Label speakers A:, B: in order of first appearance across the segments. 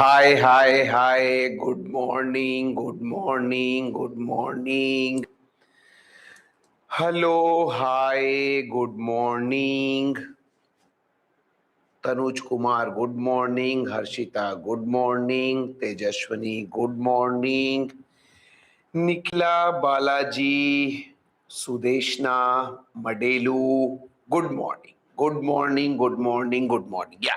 A: Hi, hi, hi. Good morning, good morning, good morning. Hello, hi, good morning. Tanuj Kumar, good morning. Harshita, good morning. Tejashwani, good morning. Nikla, Balaji, Sudeshna, Madelu, good morning. Good morning, good morning, good morning. Yeah.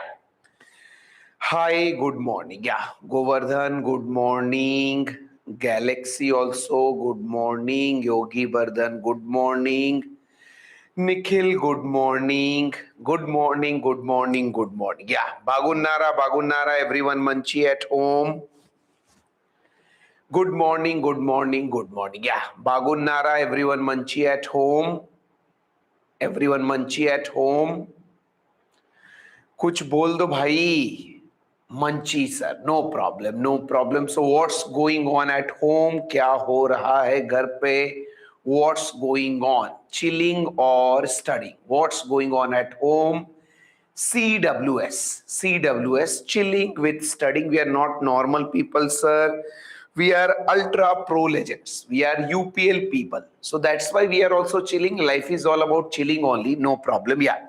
A: Hi, good morning. Yeah, Govardhan, good morning. Galaxy also, good morning. Yogi Vardhan, good morning. Nikhil, good morning. Good morning, good morning, good morning. Yeah, Bagunnara, everyone Manchi at home. Good morning, good morning, good morning. Yeah, Bagunnara, everyone Manchi at home. Everyone Manchi at home. कुछ बोल दो भाई. मंची sir, no problem, no problem. So what's going on at home? क्या हो रहा है घर पे? What's going on? चिलिंग और studying? What's going on at home? CWS, CWS, chilling with studying. We are not normal people, sir. We are ultra pro legends. We are UPL people. So that's why we are also chilling. Life is all about chilling only. No problem. Yeah.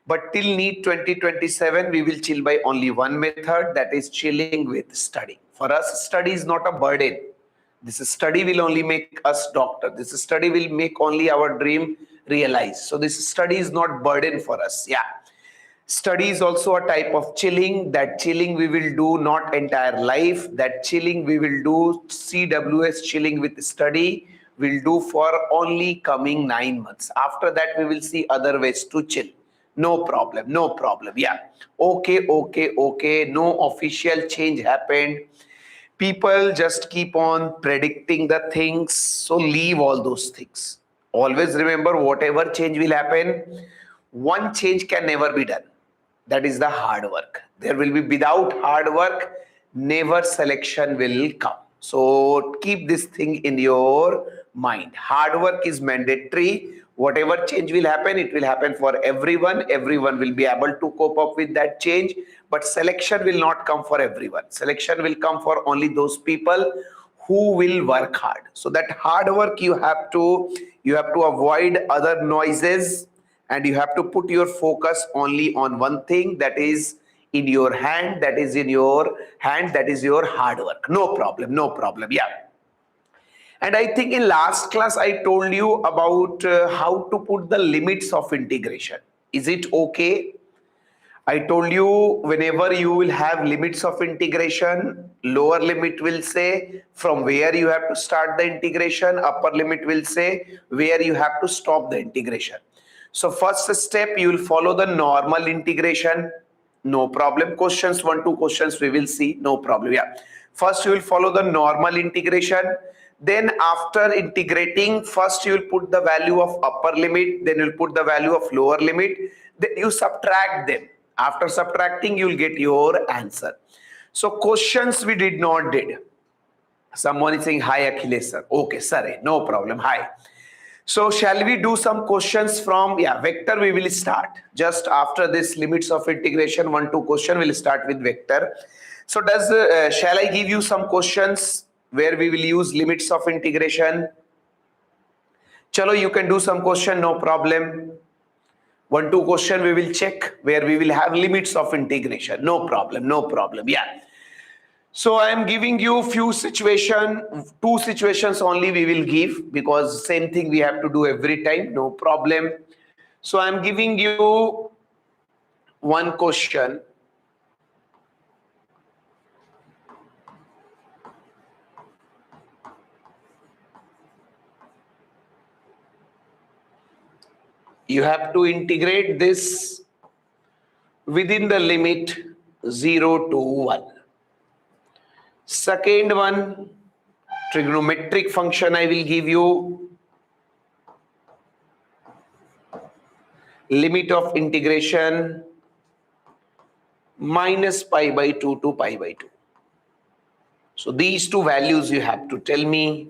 A: But till NEET 2027, we will chill by only one method, that is chilling with studying. For us, study is not a burden. This study will only make us doctor. This study will make only our dream realize. So this study is not burden for us. Yeah. Study is also a type of chilling. That chilling we will do not entire life. That chilling we will do, CWS chilling with study, will do for only coming 9 months. After that, we will see other ways to chill. No problem, no problem. Yeah. Okay, okay, okay. No official change happened. People just keep on predicting the things. So leave all those things. Always remember, whatever change will happen, one change can never be done. That is the hard work. There will be, without hard work, never selection will come. So keep this thing in your mind. Hard work is mandatory. Whatever change will happen, it will happen for everyone. Everyone will be able to cope up with that change. But selection will not come for everyone. Selection will come for only those people who will work hard. So that hard work you have to avoid other noises, and you have to put your focus only on one thing, that is in your hand, that is in your hand, that is your hard work. No problem, no problem. Yeah. And I think in last class I told you about how to put the limits of integration. Is it okay? I told you, whenever you will have limits of integration, lower limit will say from where you have to start the integration, upper limit will say where you have to stop the integration. So first step, you will follow the normal integration. No problem. Questions, 1 2 questions we will see. No problem. Yeah. First you will follow the normal integration. Then after integrating, first you will put the value of upper limit, then you will put the value of lower limit, then you subtract them. After subtracting, you will get your answer. So questions we did not did. Someone is saying hi Achilles sir. Okay sir, no problem. Hi. So shall we do some questions from, yeah, vector we will start. Just after this limits of integration, 1 2 question, we'll start with vector. So shall I give you some questions where we will use limits of integration? Chalo, you can do some question, no problem. 1 2 question we will check where we will have limits of integration. No problem, no problem. Yeah. So I am giving you few two situations only we will give, because same thing we have to do every time. No problem. So I am giving you one question. You have to integrate this within the limit 0 to 1. Second one, trigonometric function I will give you. Limit of integration minus pi by 2 to pi by 2. So these two values you have to tell me.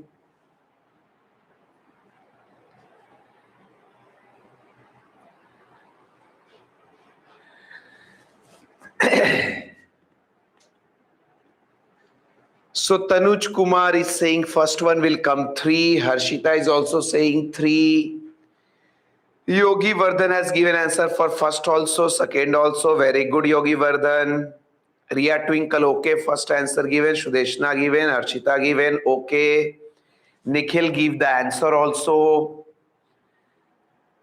A: So Tanuj Kumar is saying first one will come 3. Harshita is also saying 3. Yogi Vardhan has given answer for first also, second also. Very good, Yogi Vardhan. Ria Twinkle, okay. First answer given. Shudeshna given. Harshita given, okay. Nikhil give the answer also.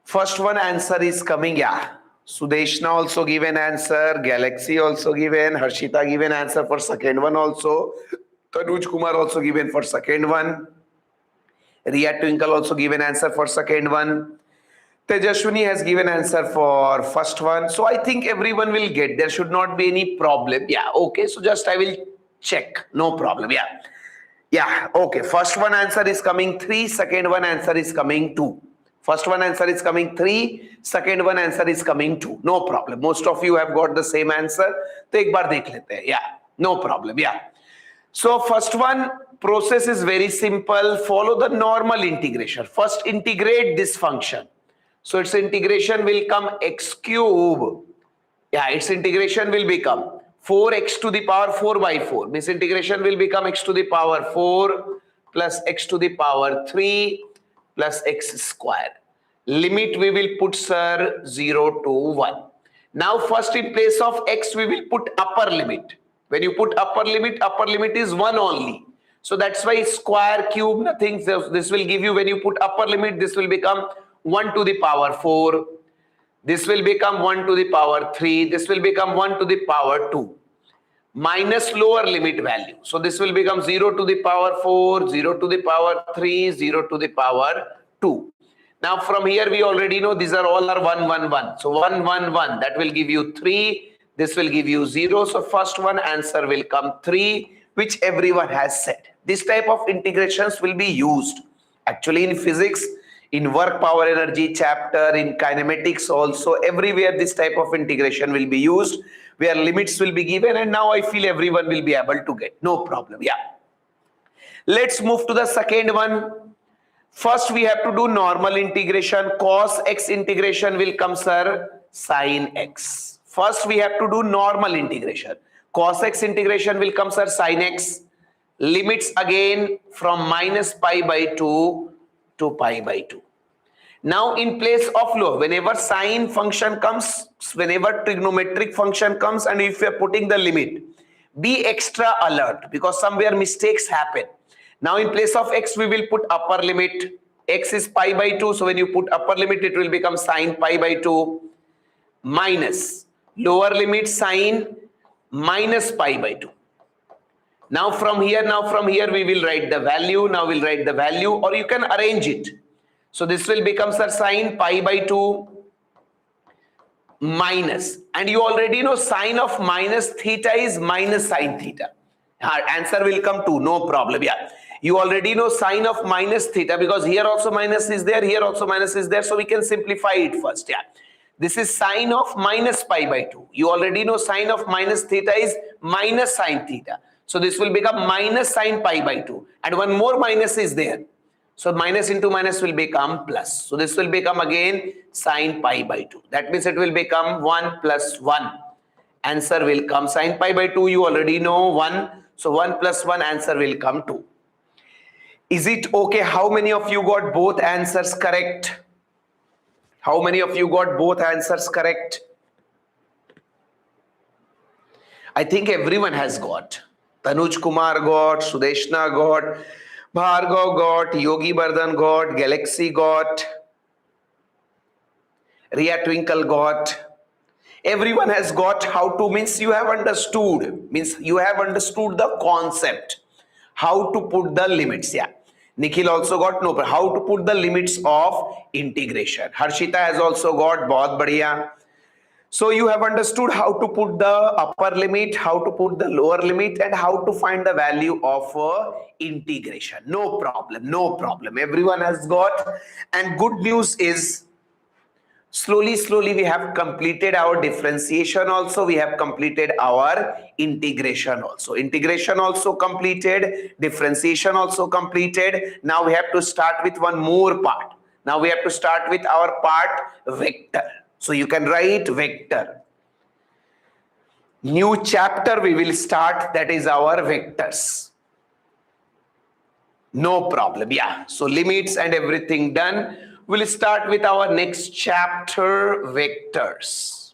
A: First one answer is coming, yeah. Sudeshna also given answer. Galaxy also given. Harshita given answer for second one also. Tanuj Kumar also given for second one. Ria Twinkle also given answer for second one. Tejashwini has given answer for first one. So I think everyone will get. There should not be any problem. Yeah, okay. So just I will check. No problem. Yeah. Yeah, okay. First one answer is coming 3. Second one answer is coming 2. First one answer is coming 3. Second one answer is coming 2. No problem. Most of you have got the same answer. तो एक बार देख लेते हैं. Yeah, no problem. Yeah. So first one process is very simple. Follow the normal integration. First integrate this function. So its integration will come x cube. Yeah, its integration will become 4x to the power 4 by 4. This integration will become x to the power 4 plus x to the power 3 plus x square. Limit we will put, sir, 0 to 1. Now first in place of x we will put upper limit. When you put upper limit is 1 only. So that's why square, cube, nothing. So this will give you, when you put upper limit, this will become 1 to the power 4. This will become 1 to the power 3. This will become 1 to the power 2. Minus lower limit value. So this will become 0 to the power 4, 0 to the power 3, 0 to the power 2. Now from here we already know these are all are 1, 1, 1. So 1, 1, 1. That will give you 3. This will give you 0. So first one answer will come 3, which everyone has said. This type of integrations will be used. Actually in physics, in work power energy chapter, in kinematics also, everywhere this type of integration will be used, where limits will be given, and now I feel everyone will be able to get. No problem. Yeah. Let's move to the second one. First we have to do normal integration. Cos x integration will come, sir, sin x. First we have to do normal integration. Cos x integration will come, sir, sin x. Limits again from minus pi by 2 to pi by 2. Now in place of law, whenever sine function comes, whenever trigonometric function comes, and if you are putting the limit, be extra alert because somewhere mistakes happen. Now in place of x, we will put upper limit. X is pi by 2. So when you put upper limit, it will become sine pi by 2 minus lower limit sine minus pi by 2. Now from here we will write the value. Now we'll write the value, or you can arrange it. So this will become, sir, sine pi by 2 minus, and you already know sine of minus theta is minus sine theta. Our answer will come 2, no problem. Yeah, you already know sine of minus theta because here also minus is there, here also minus is there. So we can simplify it first. Yeah, this is sine of minus pi by 2. You already know sine of minus theta is minus sine theta. So this will become minus sine pi by 2, and one more minus is there. So minus into minus will become plus. So this will become again sine pi by 2. That means it will become 1 plus 1. Answer will come sine pi by 2. You already know 1. So 1 plus 1 answer will come 2. Is it okay? How many of you got both answers correct? How many of you got both answers correct? I think everyone has got. Tanuj Kumar got, Sudeshna got, Bhargav got, Yogi Vardhan got, Galaxy got, Ria Twinkle got. Everyone has got. How to means you have understood. Means you have understood the concept. How to put the limits. Yeah. Nikhil also got no. How to put the limits of integration. Harshita has also got. बहुत बढ़िया. So you have understood how to put the upper limit, how to put the lower limit, and how to find the value of integration. No problem, no problem. Everyone has got. And good news is, slowly we have completed our differentiation also. We have completed our integration also. Integration also completed. Differentiation also completed. Now we have to start with one more part. Now we have to start with our part vector. So you can write vector. New chapter we will start, that is our vectors. No problem. Yeah. So limits and everything done. We'll start with our next chapter, vectors.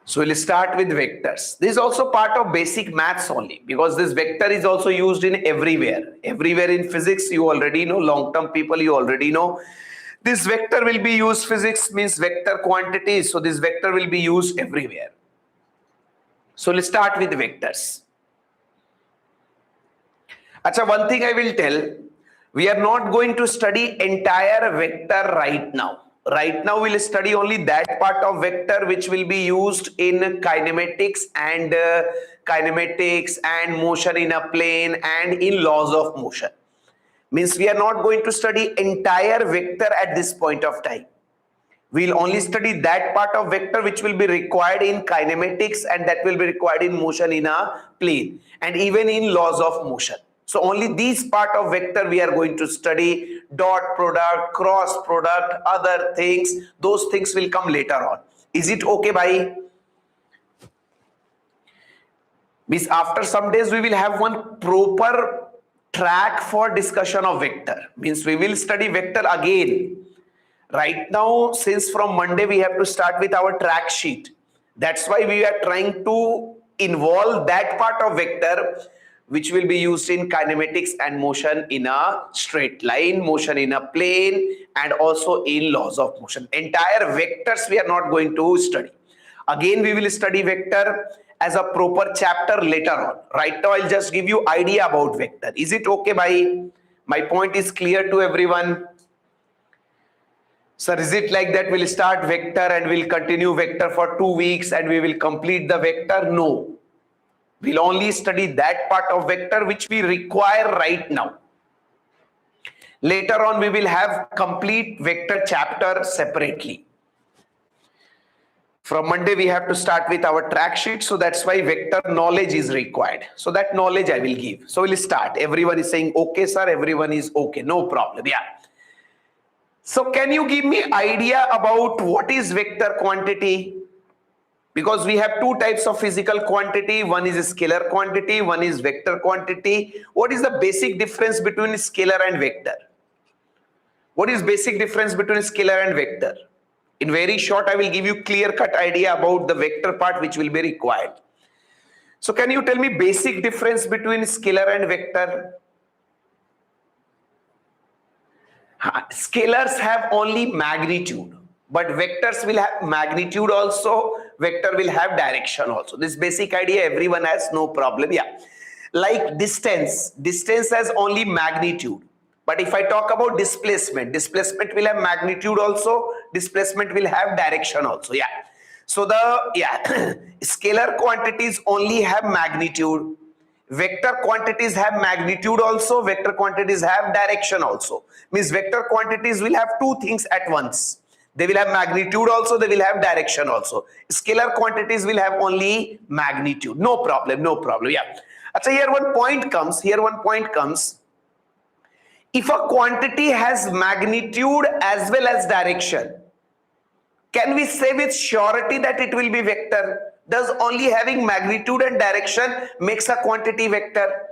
A: So we'll start with vectors. This is also part of basic maths only, because this vector is also used in everywhere. Everywhere in physics, you already know. Long-term people, you already know. This vector will be used. Physics means vector quantities. So this vector will be used everywhere. So let's start with vectors. Acha, one thing I will tell, we are not going to study entire vector right now. Right now we'll study only that part of vector which will be used in kinematics and motion in a plane and in laws of motion. Means we are not going to study entire vector at this point of time. We'll only study that part of vector which will be required in kinematics and that will be required in motion in a plane and even in laws of motion. So only these part of vector we are going to study. Dot product, cross product, other things, those things will come later on. Is it okay, bhai? Means after some days we will have one proper track for discussion of vector. Means we will study vector again. Right now, since from Monday we have to start with our track sheet. That's why we are trying to involve that part of vector which will be used in kinematics and motion in a straight line, motion in a plane, and also in laws of motion. Entire vectors we are not going to study. Again, we will study vector as a proper chapter later on. Right now, I'll just give you idea about vector. Is it okay, bhai? My point is clear to everyone. Sir, is it like that we'll start vector and we'll continue vector for 2 weeks and we will complete the vector? No. We'll only study that part of vector which we require right now. Later on, we will have complete vector chapter separately. From Monday, we have to start with our track sheet. So that's why vector knowledge is required. So that knowledge I will give. So we'll start. Everyone is saying, okay, sir. Everyone is okay. No problem. Yeah. So can you give me idea about what is vector quantity? Because we have two types of physical quantity. One is a scalar quantity, one is vector quantity. What is the basic difference between scalar and vector? What is basic difference between scalar and vector? In very short, I will give you clear-cut idea about the vector part which will be required. So can you tell me basic difference between scalar and vector? Scalars have only magnitude, but vectors will have magnitude also, vector will have direction also. This basic idea everyone has, no problem. Yeah, like distance has only magnitude, but if I talk about displacement will have magnitude also, displacement will have direction also. Yeah, so the scalar quantities only have magnitude, vector quantities have magnitude also, vector quantities have direction also. Means vector quantities will have two things at once. They will have magnitude also, they will have direction also. Scalar quantities will have only magnitude. No problem, no problem. Yeah. So here one point comes. If a quantity has magnitude as well as direction, can we say with surety that it will be vector? Does only having magnitude and direction makes a quantity vector?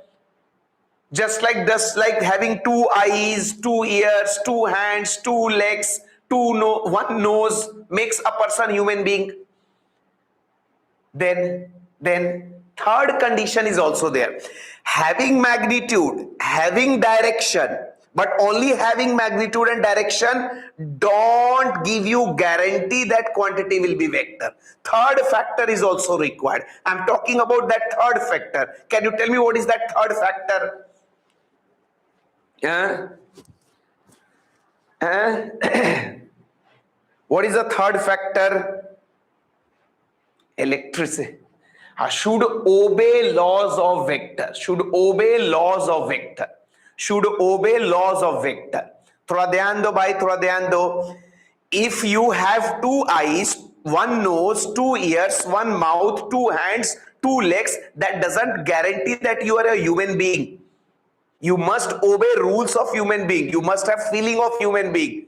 A: Just like having 2 eyes, 2 ears, 2 hands, 2 legs, one nose makes a person human being. Then third condition is also there. Having magnitude, having direction, but only having magnitude and direction don't give you guarantee that quantity will be vector. Third factor is also required. I'm talking about that third factor. Can you tell me what is that third factor? What is the third factor? Electricity. Should obey laws of vector. Should obey laws of vector. Should obey laws of vector. थोड़ा ध्यान दो भाई, थोड़ा ध्यान दो. If you have 2 eyes, 1 nose, 2 ears, 1 mouth, 2 hands, 2 legs, that doesn't guarantee that you are a human being. You must obey rules of human being. You must have feeling of human being.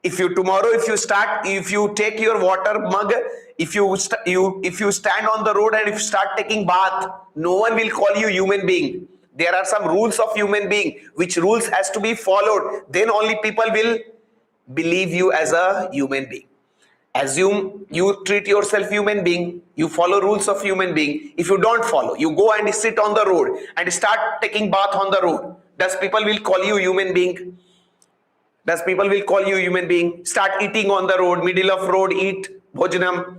A: If you take your water mug, if you stand on the road and if you start taking bath, no one will call you human being. There are some rules of human being, which rules has to be followed. Then only people will believe you as a human being. Assume you treat yourself human being, you follow rules of human being. If you don't follow, you go and sit on the road and start taking bath on the road. Does people will call you human being? Does people will call you human being? Start eating on the road, middle of road, eat bhojanam.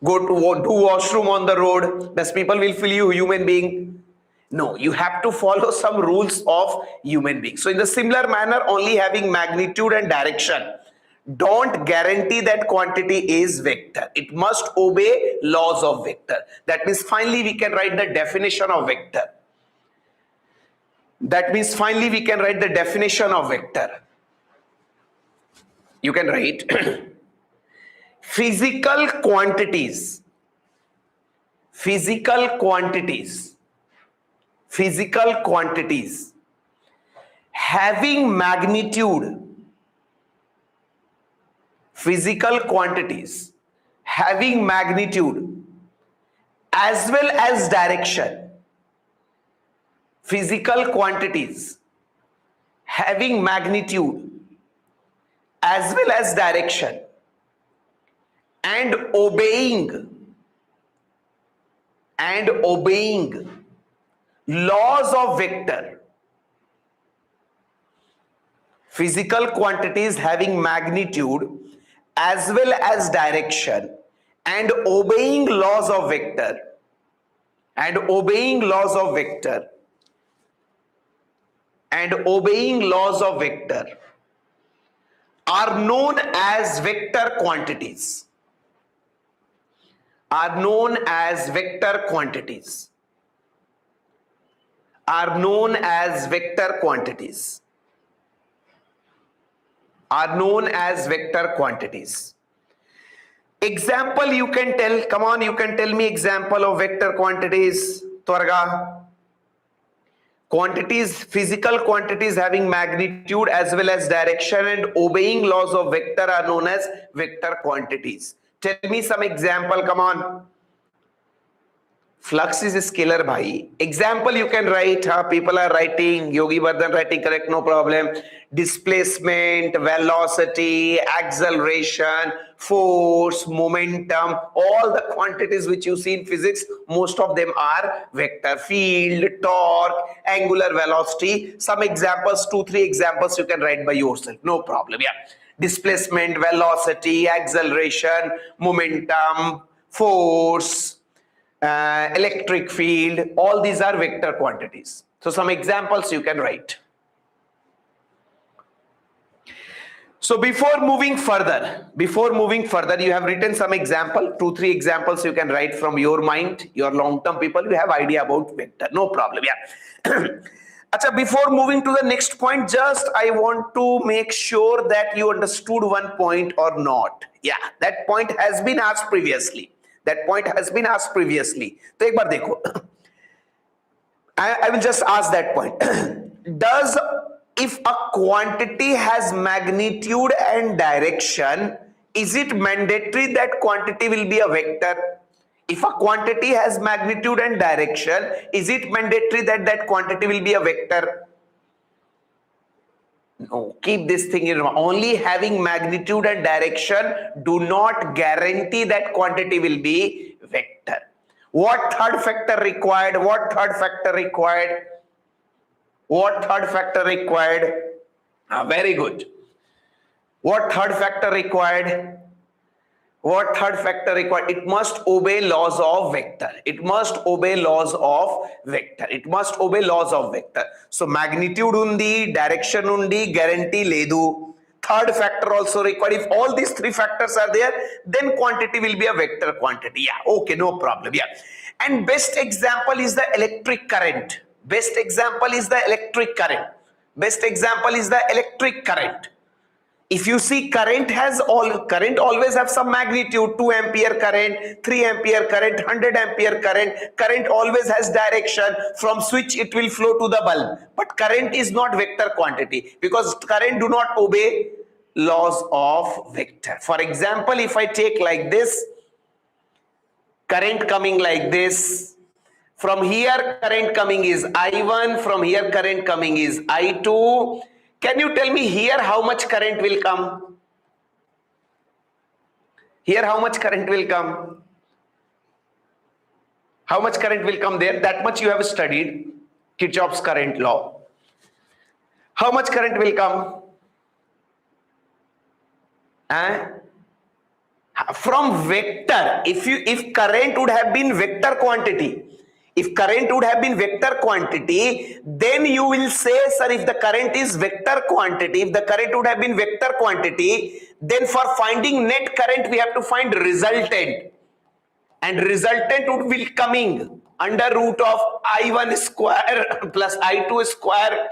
A: Go to do washroom on the road. Does people will feel you human being? No, you have to follow some rules of human being. So in the similar manner, only having magnitude and direction don't guarantee that quantity is vector. It must obey laws of vector. That means finally we can write the definition of vector. You can write physical quantities having magnitude, as well as direction. Physical quantities having magnitude as well as direction and obeying laws of vector. Physical quantities having magnitude as well as direction and obeying laws of vector are known as vector quantities. Example you can tell. Come on, you can tell me example of vector quantities. Twarga. Quantities, physical quantities having magnitude as well as direction and obeying laws of vector are known as vector quantities. Tell me some example. Come on. Flux is a scalar, bhai. Example you can write. People are writing. Yogi Vardhan writing correct, no problem. Displacement, velocity, acceleration, force, momentum, all the quantities which you see in physics, most of them are vector. Field, torque, angular velocity. Some examples, 2-3 examples you can write by yourself, no problem. Yeah. Displacement, velocity, acceleration, momentum, force, electric field, all these are vector quantities. So some examples you can write. So before moving further, you have written some example, 2-3 examples you can write from your mind. Your long-term people, you have idea about vector, no problem. Yeah. Achha, before moving to the next point, just I want to make sure that you understood one point or not. Yeah, that point has been asked previously. So एक बार देखो. I will just ask that point. If a quantity has magnitude and direction, is it mandatory that quantity will be a vector? If a quantity has magnitude and direction, is it mandatory that that quantity will be a vector? No, keep this thing in mind. Only having magnitude and direction do not guarantee that quantity will be vector. What third factor required? Very good. What third factor required? It must obey laws of vector. So magnitude undi, direction undi, guarantee ledu. Third factor also required. If all these three factors are there, then quantity will be a vector quantity. Yeah, okay, no problem. Yeah. And best example is the electric current. If you see current always have some magnitude, 2 ampere current, 3 ampere current, 100 ampere current always has direction. From switch it will flow to the bulb. But current is not vector quantity because current do not obey laws of vector. For example, if I take like this, current coming like this, from here current coming is I1, from here current coming is I2. Can you tell me here how much current will come? Here how much current will come? How much current will come there? That much you have studied Kirchhoff's current law. How much current will come? From vector. If current would have been vector quantity, then you will say, sir, if the current is vector quantity, if the current would have been vector quantity, then for finding net current we have to find resultant, and resultant would be coming under root of I1 square plus I2 square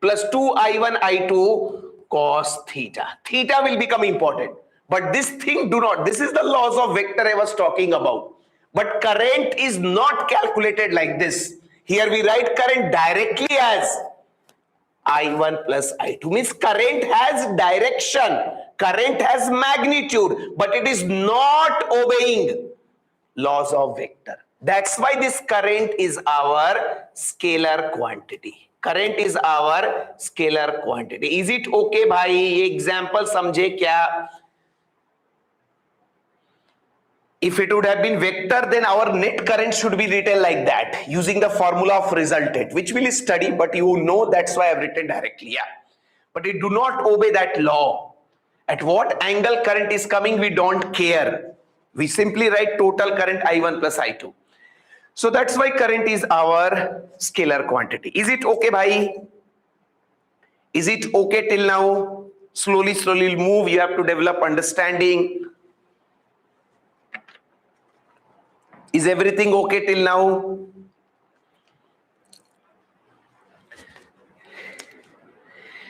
A: plus 2I1 I2 cos theta. Theta will become important, but this thing do not. This is the laws of vector I was talking about. But current is not calculated like this. Here we write current directly as I1 plus I2. Means current has direction, current has magnitude, but it is not obeying laws of vector. That's why this current is our scalar quantity. Current is our scalar quantity. Is it okay, bhai? ये example समझे क्या? If it would have been vector, then our net current should be written like that, using the formula of resultant, which we'll study, but you know that's why I've written directly. Yeah. But it do not obey that law. At what angle current is coming, we don't care. We simply write total current I1 plus I2. So that's why current is our scalar quantity. Is it okay, bhai? Is it okay till now? Slowly we'll move. You have to develop understanding. Is everything okay till now?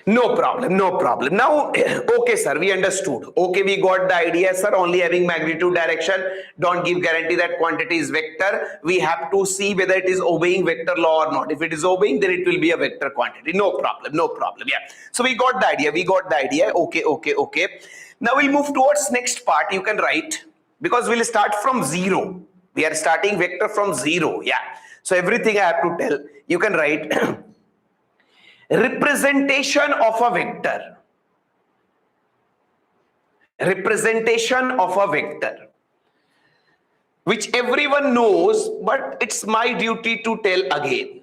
A: No problem, no problem. Now, okay, sir, we understood. Okay, we got the idea, sir. Only having magnitude direction don't give guarantee that quantity is vector. We have to see whether it is obeying vector law or not. If it is obeying, then it will be a vector quantity. No problem, no problem. Yeah. So we got the idea. Okay. Now we'll move towards next part. You can write, because we'll start from 0. We are starting vector from 0. Yeah. So everything I have to tell. You can write representation of a vector. Representation of a vector, which everyone knows, but it's my duty to tell again.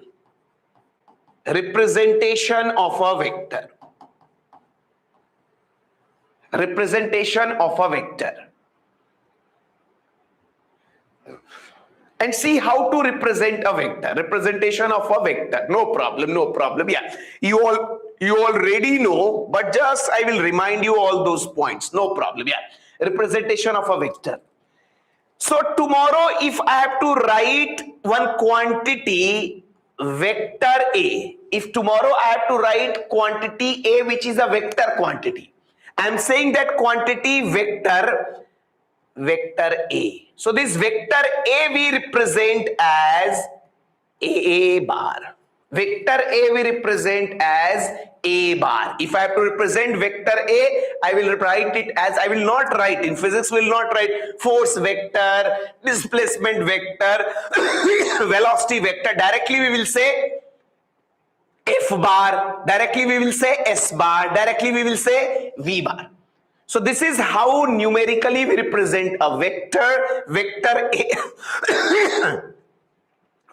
A: Representation of a vector. Representation of a vector. And see how to represent a vector. Representation of a vector. No problem. Yeah. You already know, but just I will remind you all those points. No problem. Yeah. Representation of a vector. So tomorrow, if I have to write one quantity, vector A. If tomorrow I have to write quantity A, which is a vector quantity, I am saying that quantity vector A. So this vector A we represent as A bar. Vector A we represent as A bar. If I have to represent vector A, I will write it as, I will not write, in physics we will not write force vector, displacement vector, velocity vector. Directly we will say F bar, directly we will say S bar, directly we will say V bar. So this is how numerically we represent a vector. Vector A.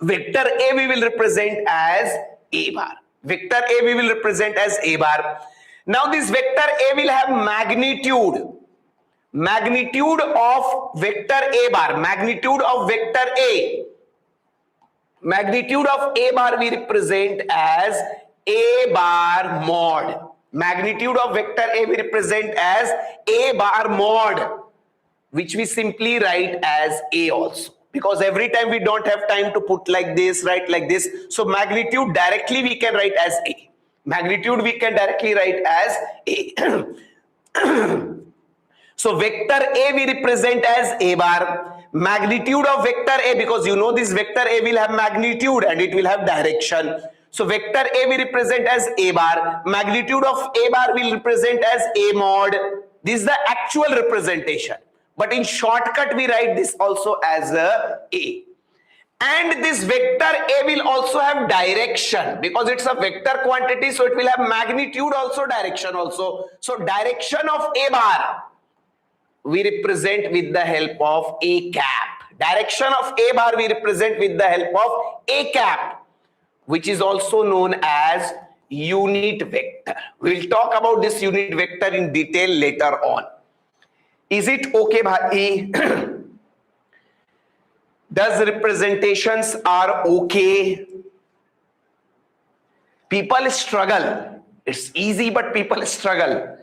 A: Vector A we will represent as A bar. Vector A we will represent as A bar. Now this vector A will have magnitude. Magnitude of vector A bar. Magnitude of vector A. Magnitude of A bar we represent as A bar mod. Magnitude of vector A we represent as A bar mod, which we simply write as A also, because every time we don't have time to put like this, write like this. So magnitude directly we can write as A. Magnitude we can directly write as A. So vector A we represent as A bar. Magnitude of vector A, because you know this vector A will have magnitude and it will have direction. So vector A we represent as A bar. Magnitude of A bar will represent as A mod. This is the actual representation. But in shortcut we write this also as A. And this vector A will also have direction because it's a vector quantity, so it will have magnitude also, direction also. So direction of A bar we represent with the help of A cap. Direction of A bar we represent with the help of A cap, which is also known as unit vector. We'll talk about this unit vector in detail later on. Is it okay, bhai? Does representations are okay? People struggle. It's easy, but people struggle.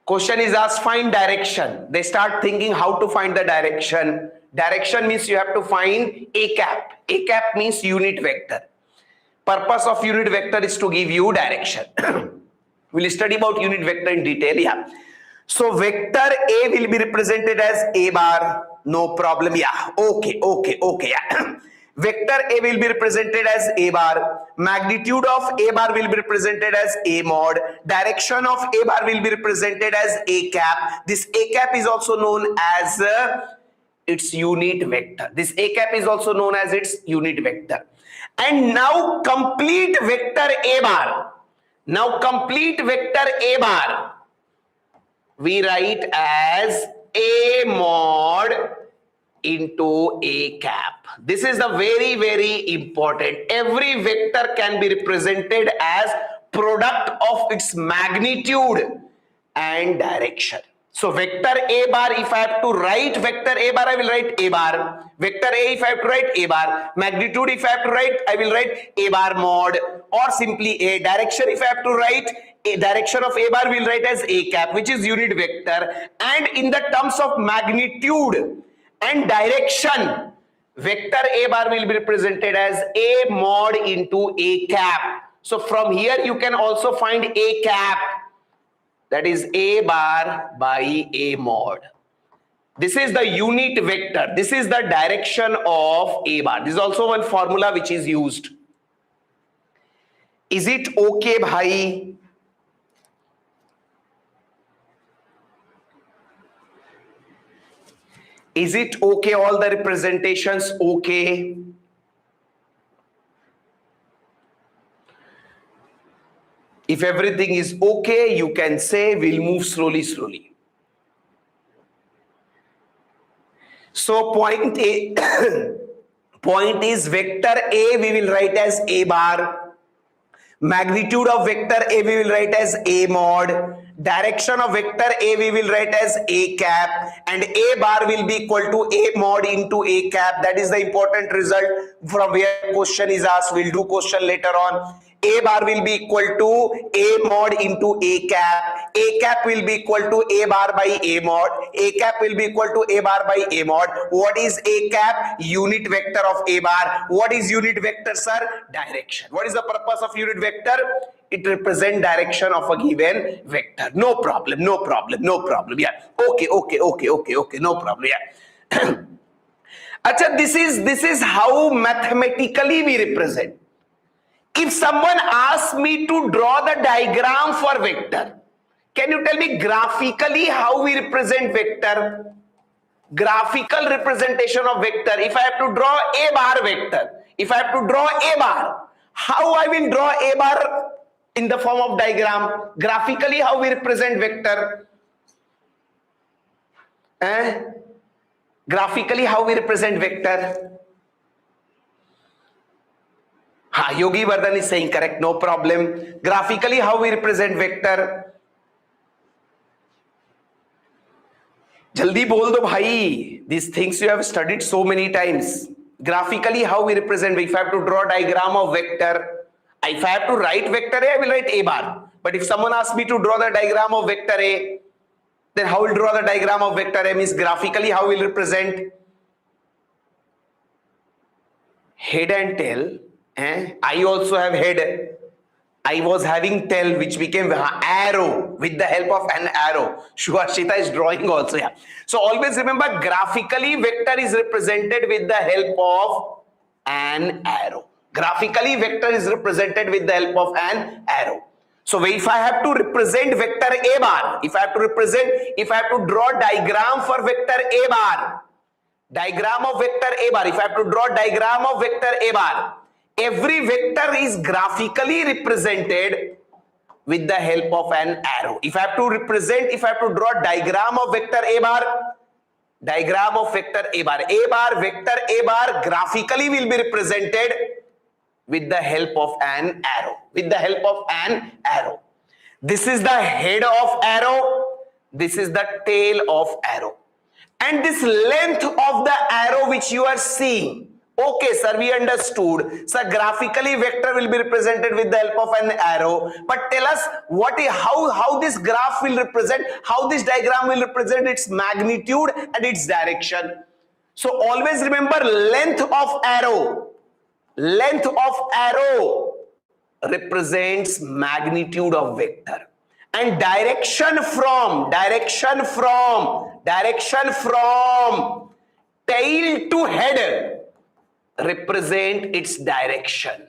A: Question is asked, find direction. They start thinking how to find the direction. Direction means you have to find A cap. A cap means unit vector. Purpose of unit vector is to give you direction. We'll study about unit vector in detail. Yeah. So vector A will be represented as A bar. No problem. Yeah. Okay. Yeah. Vector A will be represented as A bar. Magnitude of A bar will be represented as A mod. Direction of A bar will be represented as A cap. This A cap is also known as its unit vector. This A cap is also known as its unit vector. And now complete vector A bar. Now complete vector A bar we write as A mod into A cap. This is the very, very important. Every vector can be represented as product of its magnitude and direction. So vector A bar, if I have to write vector A bar, I will write A bar. Vector A, if I have to write A bar. Magnitude, if I have to write, I will write A bar mod, or simply A. Direction, if I have to write a direction of A bar, we'll write as A cap, which is unit vector. And in the terms of magnitude and direction, vector A bar will be represented as A mod into A cap. So from here you can also find A cap, that is A bar by A mod. This is the unit vector. This is the direction of A bar. This is also one formula which is used. Is it okay, bhai? Is it okay? All the representations okay? If everything is okay, you can say we'll move slowly. So point A, point is vector A we will write as A bar. Magnitude of vector A we will write as A mod. Direction of vector A we will write as A cap, and A bar will be equal to A mod into A cap. That is the important result from where question is asked. We'll do question later on. A bar will be equal to A mod into A cap. A cap will be equal to A bar by A mod. A cap will be equal to A bar by A mod. What is A cap? Unit vector of A bar. What is unit vector, sir? Direction. What is the purpose of unit vector? It represents direction of a given vector. No problem. Yeah. Okay. No problem. Yeah. Achha, this is how mathematically we represent. If someone asks me to draw the diagram for vector, can you tell me graphically how we represent vector? Graphical representation of vector. If I have to draw A bar vector, if I have to draw A bar, how I will draw A bar in the form of diagram? Graphically how we represent vector? Graphically how we represent vector? Yogi Vardhan is saying correct, no problem. Graphically, how we represent vector? Jaldi bol do bhai. These things you have studied so many times. Graphically, how we represent? If I have to draw a diagram of vector, if I have to write vector A, I will write A bar. But if someone asks me to draw the diagram of vector A, then how will draw the diagram of vector A? Means graphically, how will represent? Head and tail. I also have head. I was having tell, which became arrow with the help of an arrow. Shubhashita is drawing also. Yeah. So always remember, graphically vector is represented with the help of an arrow. Graphically vector is represented with the help of an arrow. So if I have to represent vector a bar, if I have to draw diagram for vector a bar, diagram of vector a bar, if I have to draw diagram of vector a bar, every vector is graphically represented with the help of an arrow. If I have to draw diagram of vector a bar, diagram of vector a bar, vector a bar graphically will be represented with the help of an arrow. With the help of an arrow. This is the head of arrow. This is the tail of arrow. And this length of the arrow which you are seeing. Okay, sir, we understood. So graphically vector will be represented with the help of an arrow. But tell us how this graph will represent, how this diagram will represent its magnitude and its direction. So always remember, length of arrow represents magnitude of vector, and direction from tail to head represent its direction,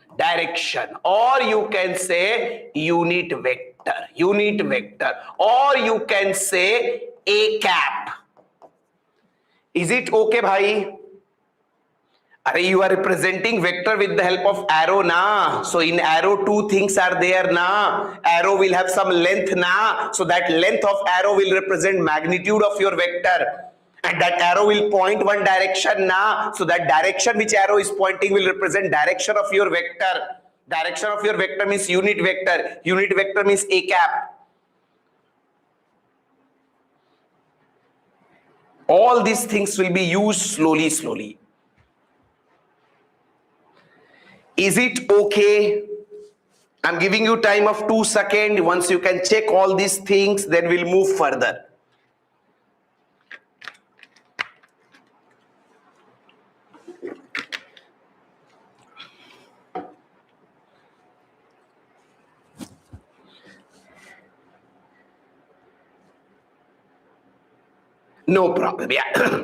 A: or you can say unit vector, or you can say a cap. Is it okay, bhai? You are representing vector with the help of arrow, na? So in arrow, two things are there, na? Arrow will have some length, na? So that length of arrow will represent magnitude of your vector. And that arrow will point one direction, na? So that direction which arrow is pointing will represent direction of your vector. Direction of your vector means unit vector. Unit vector means a cap. All these things will be used slowly. Is it okay? I'm giving you time of 2 seconds. Once you can check all these things, then we'll move further. No problem. Yeah.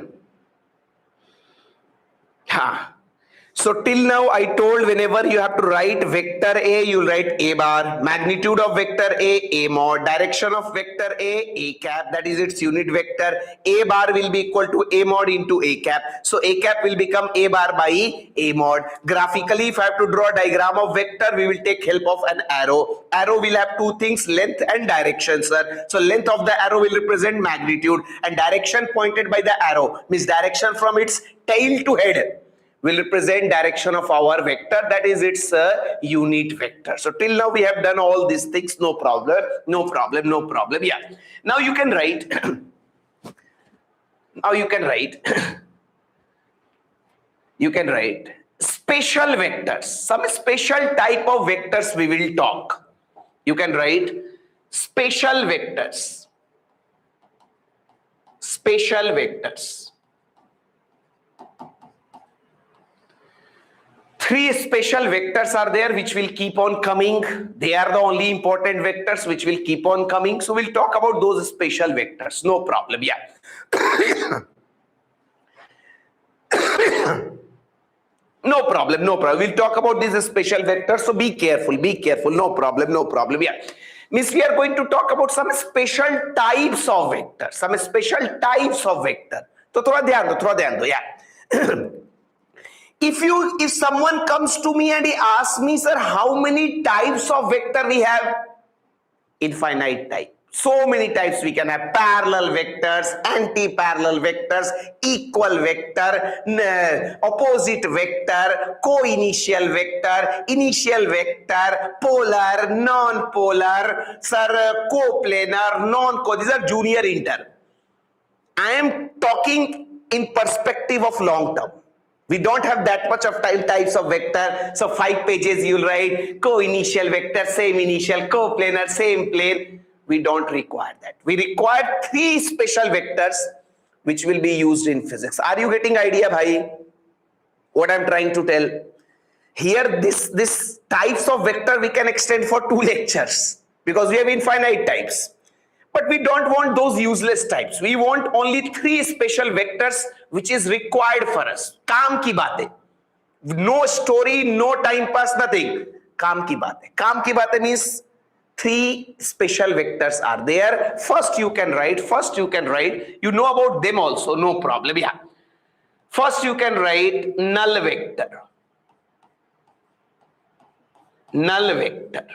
A: So till now I told, whenever you have to write vector A, you'll write a bar, magnitude of vector A mod, direction of vector A cap, that is its unit vector. A bar will be equal to a mod into a cap. So a cap will become a bar by a mod. Graphically, if I have to draw a diagram of vector, we will take help of an arrow. Arrow will have two things, length and direction, sir. So length of the arrow will represent magnitude, and direction pointed by the arrow means direction from its tail to head will represent direction of our vector, that is its unit vector. So till now we have done all these things, no problem. Yeah. Now you can write special vectors, some special type of vectors we will talk. You can write special vectors. Three special vectors are there which will keep on coming. They are the only important vectors which will keep on coming. So we'll talk about those special vectors. No problem. Yeah. No problem. We'll talk about these special vectors. So be careful. No problem. Yeah. Means we are going to talk about some special types of vectors. So thoda dhyan do. Yeah. If someone comes to me and he asks me, sir, how many types of vector we have? Infinite type. So many types we can have: parallel vectors, anti-parallel vectors, equal vector, opposite vector, co-initial vector, initial vector, polar, non-polar, sir, coplanar, non-co. These are junior inter. I am talking in perspective of long term. We don't have that much of types of vector. So 5 pages you'll write co-initial vector, same initial, coplanar, same plane. We don't require that. We require 3 special vectors which will be used in physics. Are you getting idea, bhai? What I'm trying to tell? Here, this types of vector we can extend for 2 lectures because we have infinite types. But we don't want those useless types. We want only 3 special vectors which is required for us. Kaam ki batein. No story, no time pass, nothing. Kaam ki batein. Kaam ki batein means 3 special vectors are there. First you can write. You know about them also, no problem. Yeah. First you can write null vector. Null vector,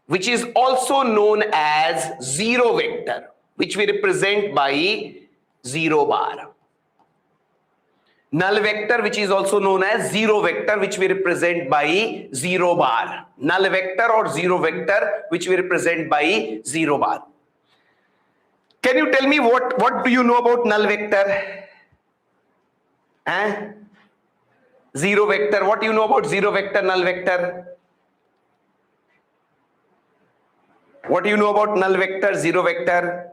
A: which is also known as zero vector, which we represent by 0 bar. Null vector, which is also known as zero vector, which we represent by 0 bar. Null vector or zero vector, which we represent by 0 bar. Can you tell me what do you know about null vector? Zero vector. What do you know about zero vector, null vector? What do you know about null vector, zero vector?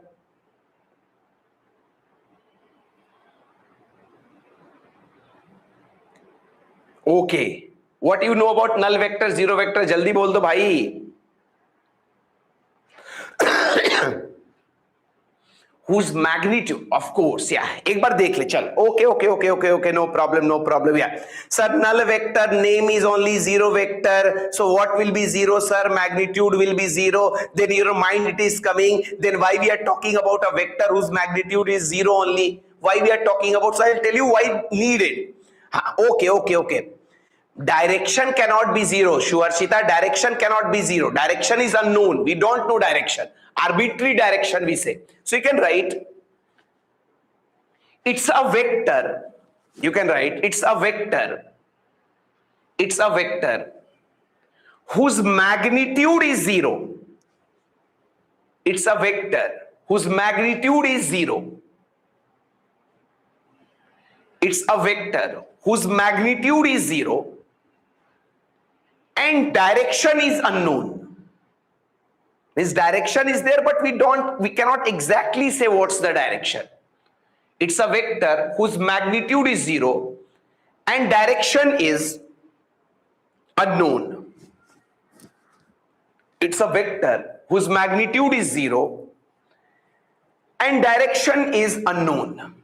A: Okay. What do you know about null vector, zero vector? Jaldi bol do bhai. Whose magnitude, of course, yeah. एक बार देख ले चल. Okay. No problem. Yeah. Sir, null vector name is only zero vector. So what will be zero, sir? Magnitude will be 0. Then your mind it is coming. Then why we are talking about a vector whose magnitude is 0 only? Why we are talking about? So I'll tell you why needed. Okay. Direction cannot be 0. Shuarshita, direction cannot be 0. Direction is unknown. We don't know direction. Arbitrary direction we say. So you can write, it's a vector. You can write, it's a vector. It's a vector whose magnitude is 0. It's a vector whose magnitude is 0. It's a vector whose magnitude is 0 and direction is unknown. This direction is there, but we cannot exactly say what's the direction. It's a vector whose magnitude is 0 and direction is unknown. It's a vector whose magnitude is 0 and direction is unknown.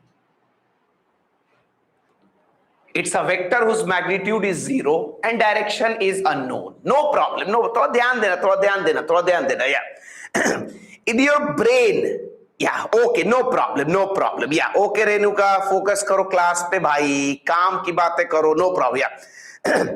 A: It's a vector whose magnitude is 0 and direction is unknown. No problem. No, थोड़ा ध्यान देना. Yeah. In your brain. Yeah. Okay. No problem. Yeah. Okay, Renuka, focus करो class पे भाई. काम की बातें करो. No problem. Yeah.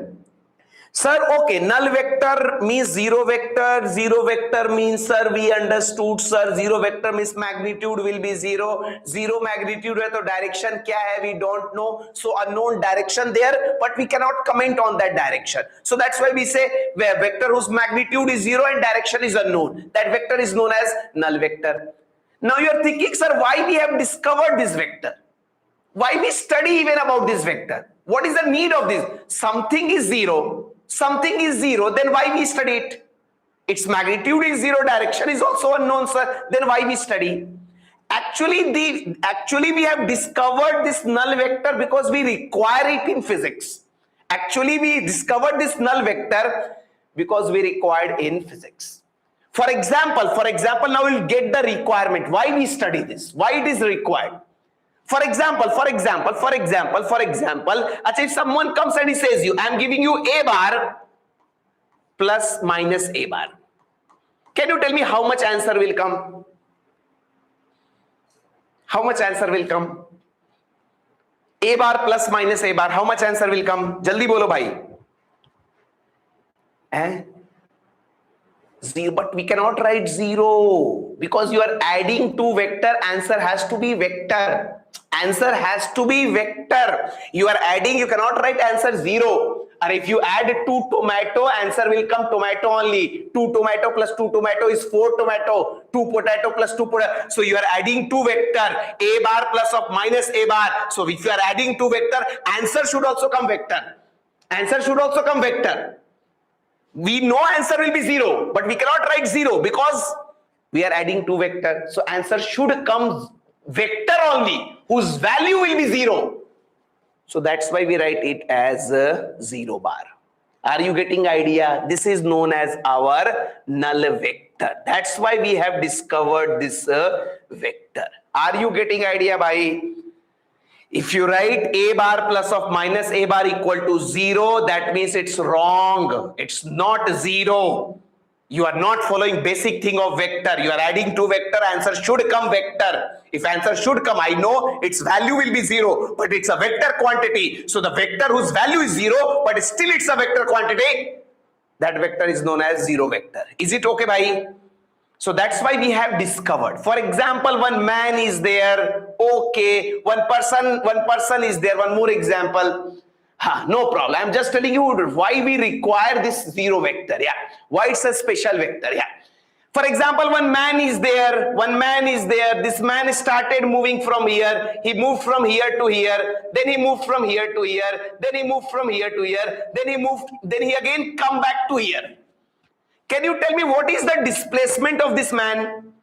A: Sir, okay, null vector means zero vector. Zero vector means, sir, we understood, sir. Zero vector means magnitude will be 0. Zero magnitude है तो direction क्या है? We don't know. So unknown direction there, but we cannot comment on that direction. So that's why we say where vector whose magnitude is 0 and direction is unknown. That vector is known as null vector. Now you are thinking, sir, why we have discovered this vector? Why we study even about this vector? What is the need of this? Something is 0. Something is 0, then why we study it? Its magnitude is 0, direction is also unknown, sir. Then why we study? Actually we have discovered this null vector because we require it in physics. Actually, we discovered this null vector because we required in physics. For example, now we'll get the requirement. Why we study this? Why it is required? For example, if someone comes and he says you, I'm giving you a bar plus minus a bar. Can you tell me how much answer will come? How much answer will come? A bar plus minus a bar. How much answer will come? Jaldi bolo bhai. 0, but we cannot write 0 because you are adding 2 vector. Answer has to be vector. Answer has to be vector. You are adding, you cannot write answer 0. Or if you add 2 tomato, answer will come tomato only. 2 tomato plus 2 tomato is 4 tomato. 2 potato plus 2 potato. So you are adding 2 vector. A bar plus of minus a bar. So if you are adding 2 vector, answer should also come vector. Answer should also come vector. We know answer will be 0, but we cannot write 0 because we are adding 2 vector. So answer should come vector only, whose value will be 0. So that's why we write it as 0 bar. Are you getting idea? This is known as our null vector. That's why we have discovered this vector. Are you getting idea, bhai? If you write a bar plus of minus a bar equal to 0, that means it's wrong. It's not 0. You are not following basic thing of vector. You are adding two vector, answer should come vector. If answer should come, I know its value will be 0, but it's a vector quantity. So the vector whose value is 0, but still it's a vector quantity, that vector is known as 0 vector. Is it okay, bhai? So that's why we have discovered. For example, one man is there. Okay. One person is there. One more example. No problem. I'm just telling you why we require this 0 vector. Yeah. Why it's a special vector. Yeah. For example, one man is there. This man started moving from here. He moved from here to here. Then he moved from here to here. Then he moved from here to here. Then he again come back to here. Can you tell me what is the displacement of this man?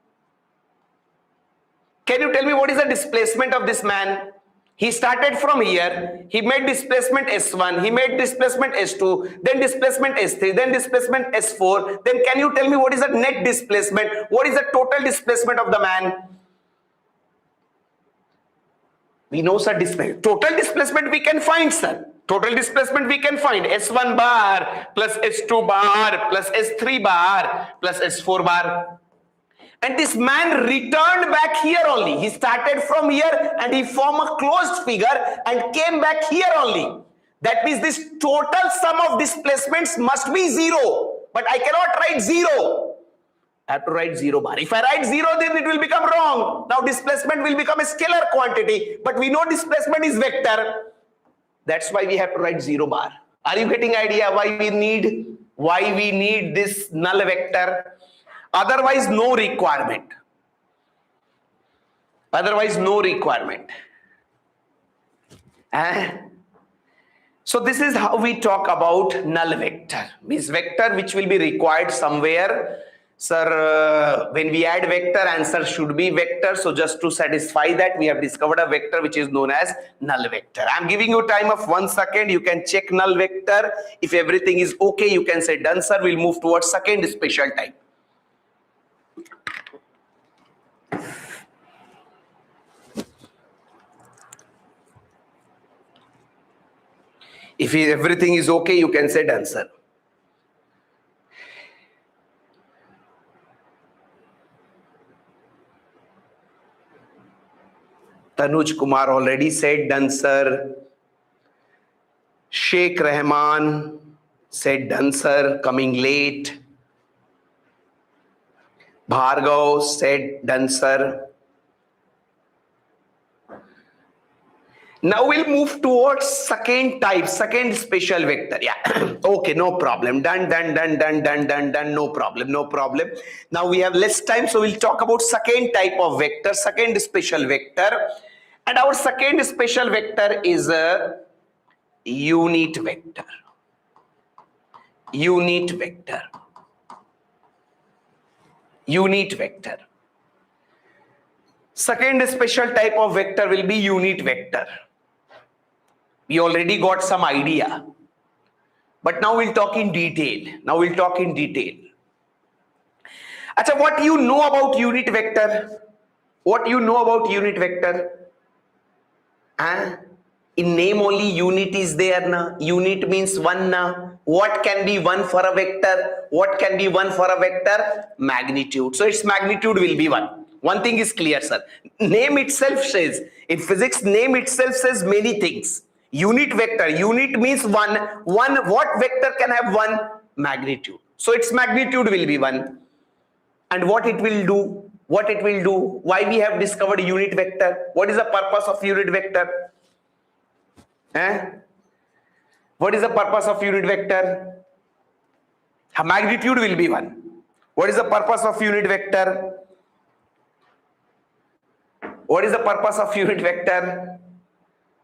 A: Can you tell me what is the displacement of this man? He started from here. He made displacement S1. He made displacement S2. Then displacement S3. Then displacement S4. Then can you tell me what is the net displacement? What is the total displacement of the man? We know, sir, total displacement we can find, sir. Total displacement we can find S1 bar plus S2 bar plus S3 bar plus S4 bar. And this man returned back here only. He started from here and he formed a closed figure and came back here only. That means this total sum of displacements must be 0. But I cannot write 0. I have to write 0 bar. If I write 0, then it will become wrong. Now displacement will become a scalar quantity. But we know displacement is vector. That's why we have to write 0 bar. Are you getting idea why we need this null vector? Otherwise, no requirement. So this is how we talk about null vector. Means vector which will be required somewhere. Sir, when we add vector, answer should be vector. So just to satisfy that, we have discovered a vector which is known as null vector. I'm giving you time of 1 second. You can check null vector. If everything is okay, you can say done, sir. We'll move towards second special type. If everything is okay, you can say done, sir. Tanuj Kumar already said done, sir. Sheikh Rahman said done, sir, coming late. Bhargav said done, sir. Now we'll move towards second type, second special vector. Yeah. Okay, no problem. Done, no problem. Now we have less time, so we'll talk about second type of vector, second special vector. And our second special vector is a unit vector. Unit vector. Second special type of vector will be unit vector. We already got some idea, but now we'll talk in detail. Achha, what you know about unit vector? In name only unit is there, na? Unit means one, na? What can be one for a vector? Magnitude. So its magnitude will be 1. One thing is clear, sir. Name itself says, in physics, name itself says many things. Unit vector, unit means one. What vector can have 1? Magnitude. So its magnitude will be 1. And what it will do? Why we have discovered unit vector? What is the purpose of unit vector? What is the purpose of unit vector? Magnitude will be 1. What is the purpose of unit vector?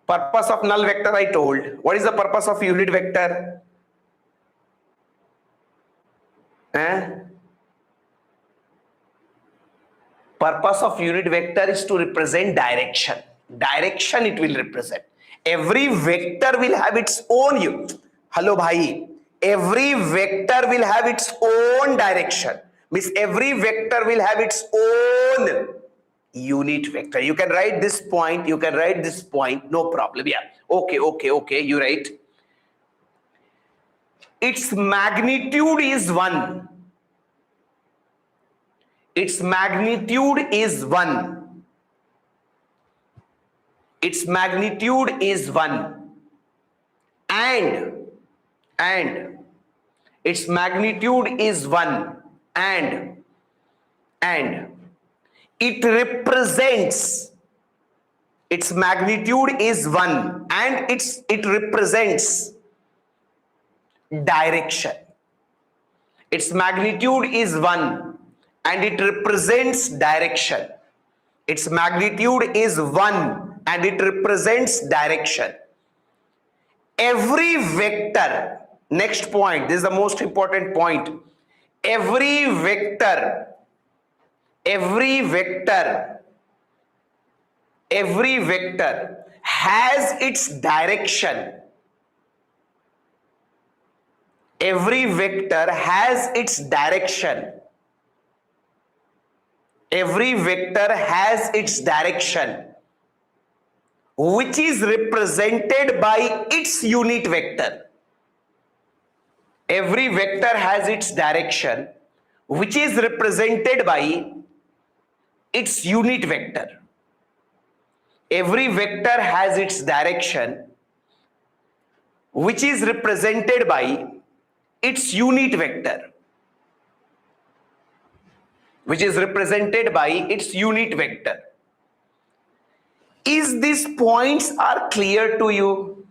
A: Purpose of null vector I told. What is the purpose of unit vector? Purpose of unit vector is to represent direction. It will represent. Every vector will have its own. Hello, bhai. every vector will have its own direction. Means every vector will have its own unit vector. You can write this point, you can write this point, no problem. Yeah. Okay. You write. Its magnitude is 1. Its magnitude is 1. Its magnitude is 1. And its magnitude is 1. And it represents, its magnitude is 1 and it represents direction. Its magnitude is 1 and it represents direction. Its magnitude is 1 and it represents direction. Every vector, next point, this is the most important point. Every vector has its direction. Every vector has its direction. Every vector has its direction, which is represented by its unit vector. Every vector has its direction, which is represented by its unit vector. Every vector has its direction, which is represented by its unit vector. Which is represented by its unit vector. Is these points are clear to you?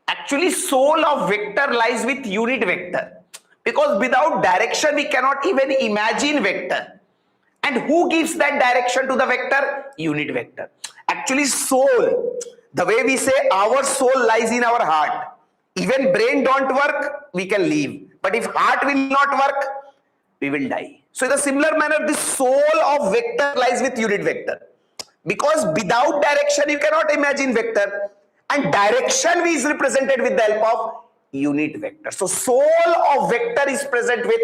A: Actually, soul of vector lies with unit vector, because without direction we cannot even imagine vector. And who gives that direction to the vector? Unit vector. Actually, soul, the way we say our soul lies in our heart. Even brain don't work, we can leave. But if heart will not work, we will die. So in a similar manner, the soul of vector lies with unit vector. Because without direction, you cannot imagine vector. And direction is represented with the help of unit vector. So soul of vector is present with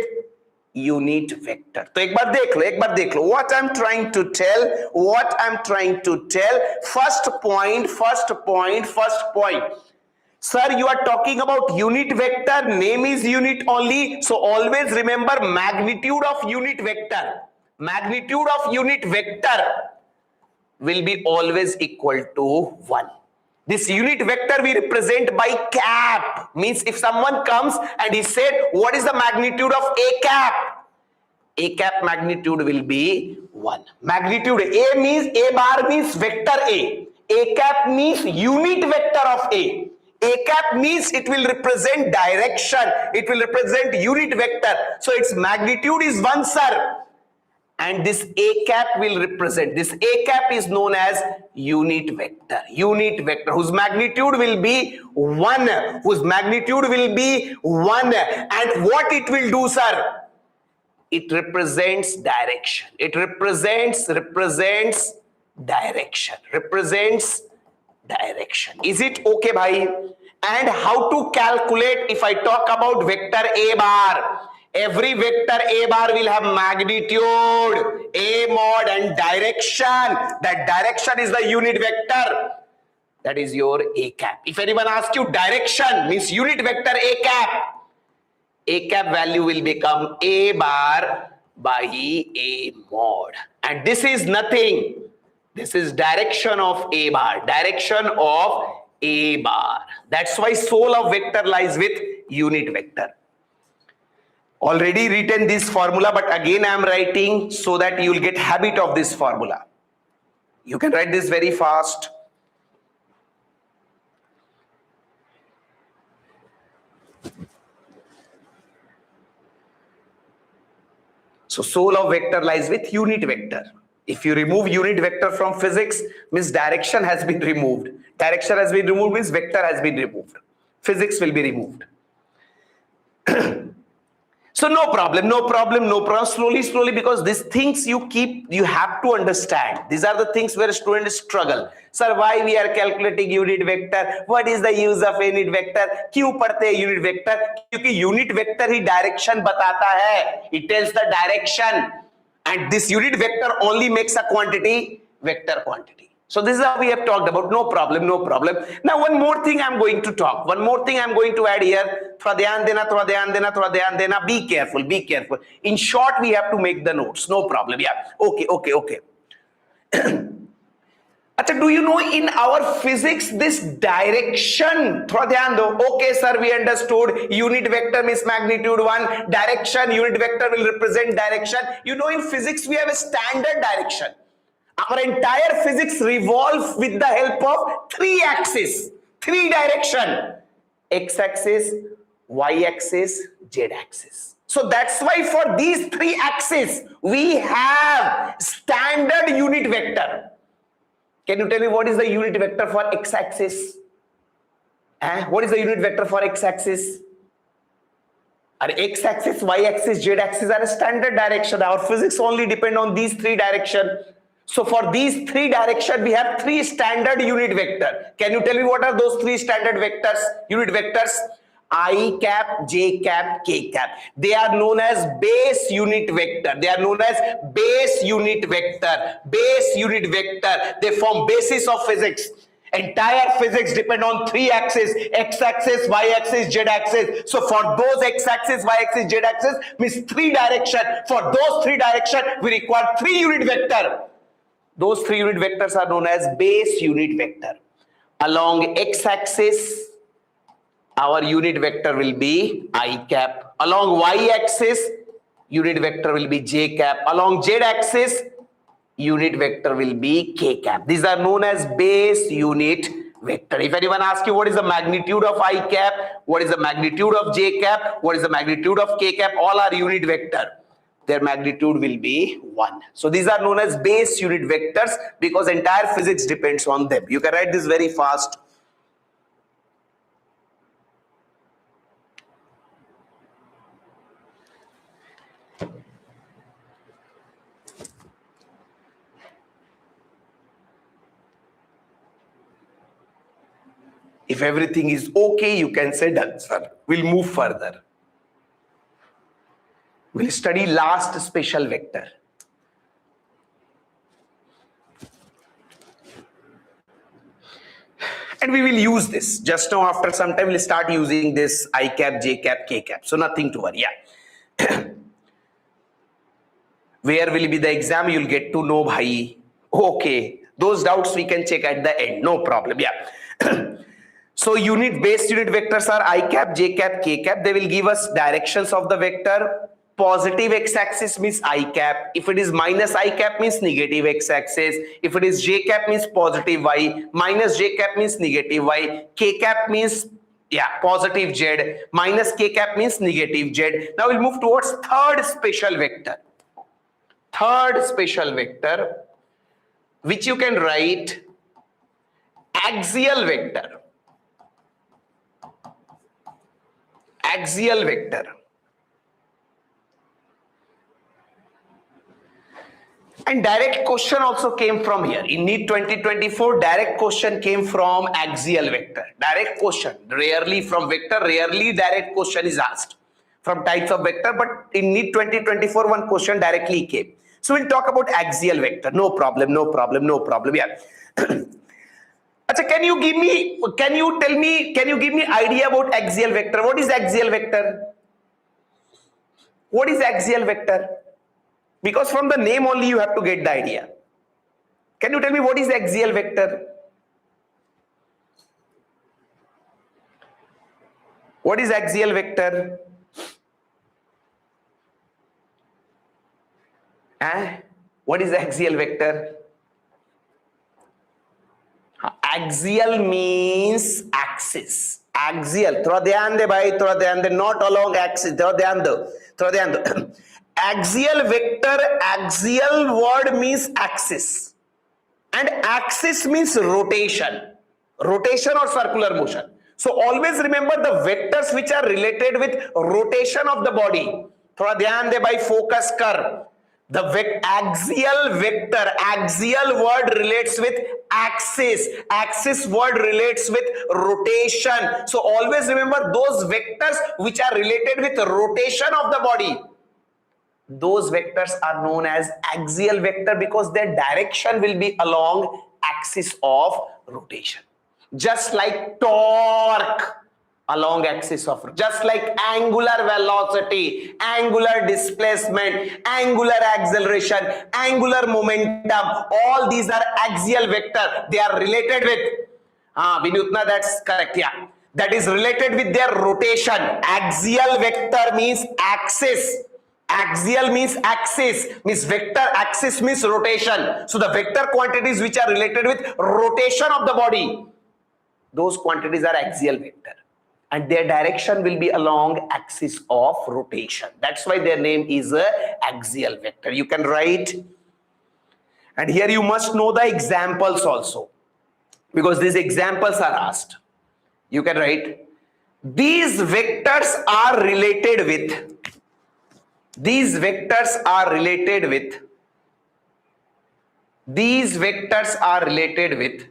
A: unit vector. So एक बार देख लो what I'm trying to tell. First point. Sir, you are talking about unit vector, name is unit only. So always remember magnitude of unit vector. Magnitude of unit vector will be always equal to 1. This unit vector we represent by cap. Means if someone comes and he said, what is the magnitude of A cap? A cap magnitude will be 1. Magnitude A means, A bar means vector A. A cap means unit vector of A. A cap means it will represent direction. It will represent unit vector. So its magnitude is 1, sir. And this A cap will represent, this A cap is known as unit vector. Unit vector whose magnitude will be 1. Whose magnitude will be 1. And what it will do, sir? It represents direction. It represents direction. Represents direction. Is it okay, bhai? And how to calculate if I talk about vector A bar? Every vector A bar will have magnitude, A mod, and direction. That direction is the unit vector. That is your A cap. If anyone asks you direction means unit vector A cap value will become A bar by A mod. And this is nothing. This is direction of A bar. Direction of A bar. That's why soul of vector lies with unit vector. Already written this formula, but again I am writing so that you will get habit of this formula. You can write this very fast. So soul of vector lies with unit vector. If you remove unit vector from physics, means direction has been removed. Direction has been removed means vector has been removed. Physics will be removed. So no problem, no problem, no problem. Slowly, because these things you have to understand. These are the things where students struggle. Sir, why we are calculating unit vector? What is the use of unit vector? क्यों पढ़ते हैं unit vector? क्योंकि unit vector ही direction बताता है. It tells the direction, and this unit vector only makes a quantity vector quantity. So this is how we have talked about. No problem, no problem. Now one more thing I'm going to talk. One more thing I'm going to add here. थोड़ा ध्यान देना, थोड़ा ध्यान देना, थोड़ा ध्यान देना. Be careful, be careful. In short, we have to make the notes. No problem. Yeah. Okay. अच्छा, do you know in our physics this direction? थोड़ा ध्यान दो. Okay, sir, we understood. Unit vector means magnitude 1. Direction, unit vector will represent direction. You know, in physics we have a standard direction. Our entire physics revolves with the help of three axes, three direction: x-axis, y-axis, z-axis. So that's why for these three axes we have standard unit vector. Can you tell me what is the unit vector for x-axis? What is the unit vector for x-axis? X-axis, y-axis, z-axis are a standard direction. Our physics only depend on these three directions. So for these three directions, we have three standard unit vector. Can you tell me what are those three standard vectors, unit vectors? I cap, j cap, k cap. They are known as base unit vector. They are known as base unit vector. Base unit vector. They form basis of physics. Entire physics depend on three axes: x-axis, y-axis, z-axis. So for those x-axis, y-axis, z-axis means three direction. For those three direction, we require three unit vector. Those three unit vectors are known as base unit vector. Along x-axis, our unit vector will be I cap. Along y-axis, unit vector will be j cap. Along z-axis, unit vector will be k cap. These are known as base unit vector. If anyone asks you what is the magnitude of I cap, what is the magnitude of j cap, what is the magnitude of k cap, all are unit vector. Their magnitude will be 1. So these are known as base unit vectors because entire physics depends on them. You can write this very fast. If everything is okay, you can say done, sir. We'll move further. We'll study last special vector. And we will use this. Just now, after some time, we'll start using this I cap, j cap, k cap. So nothing to worry. Yeah. Where will be the exam? You'll get to know, bhai. Okay. Those doubts we can check at the end. No problem. Yeah. So base unit vectors are I cap, j cap, k cap. They will give us directions of the vector. Positive x-axis means I cap. If it is minus I cap means negative x-axis. If it is j cap means positive y. Minus j cap means negative y. K cap means positive z. Minus k cap means negative z. Now we'll move towards third special vector. Third special vector, which you can write axial vector. Axial vector. And direct question also came from here. In NEET 2024, direct question came from axial vector. Direct question, rarely from vector, rarely direct question is asked from types of vector, but in NEET 2024, one question directly came. So we'll talk about axial vector. No problem. Yeah. Achha, can you give me idea about axial vector? What is axial vector? What is axial vector? Because from the name only you have to get the idea. Can you tell me what is axial vector? What is axial vector? What is axial vector? Axial means axis. Axial. थोड़ा ध्यान दे भाई, थोड़ा ध्यान दे. Not along axis. थोड़ा ध्यान दो. Axial vector, axial word means axis. And axis means rotation. Rotation or circular motion. So always remember the vectors which are related with rotation of the body. थोड़ा ध्यान दे भाई, फोकस कर. The axial vector, axial word relates with axis. Axis word relates with rotation. So always remember those vectors which are related with rotation of the body. Those vectors are known as axial vector because their direction will be along axis of rotation. Just like torque, along axis of, just like angular velocity, angular displacement, angular acceleration, angular momentum, all these are axial vector. They are related with Vinutna, that's correct. Yeah, that is related with their rotation. Axial vector means axis. Axial means axis, means vector, axis means rotation. So the vector quantities which are related with rotation of the body, those quantities are axial vector. And their direction will be along axis of rotation. That's why their name is axial vector. You can write, and here you must know the examples also, because these examples are asked. You can write, these vectors are related with, these vectors are related with, these vectors are related with,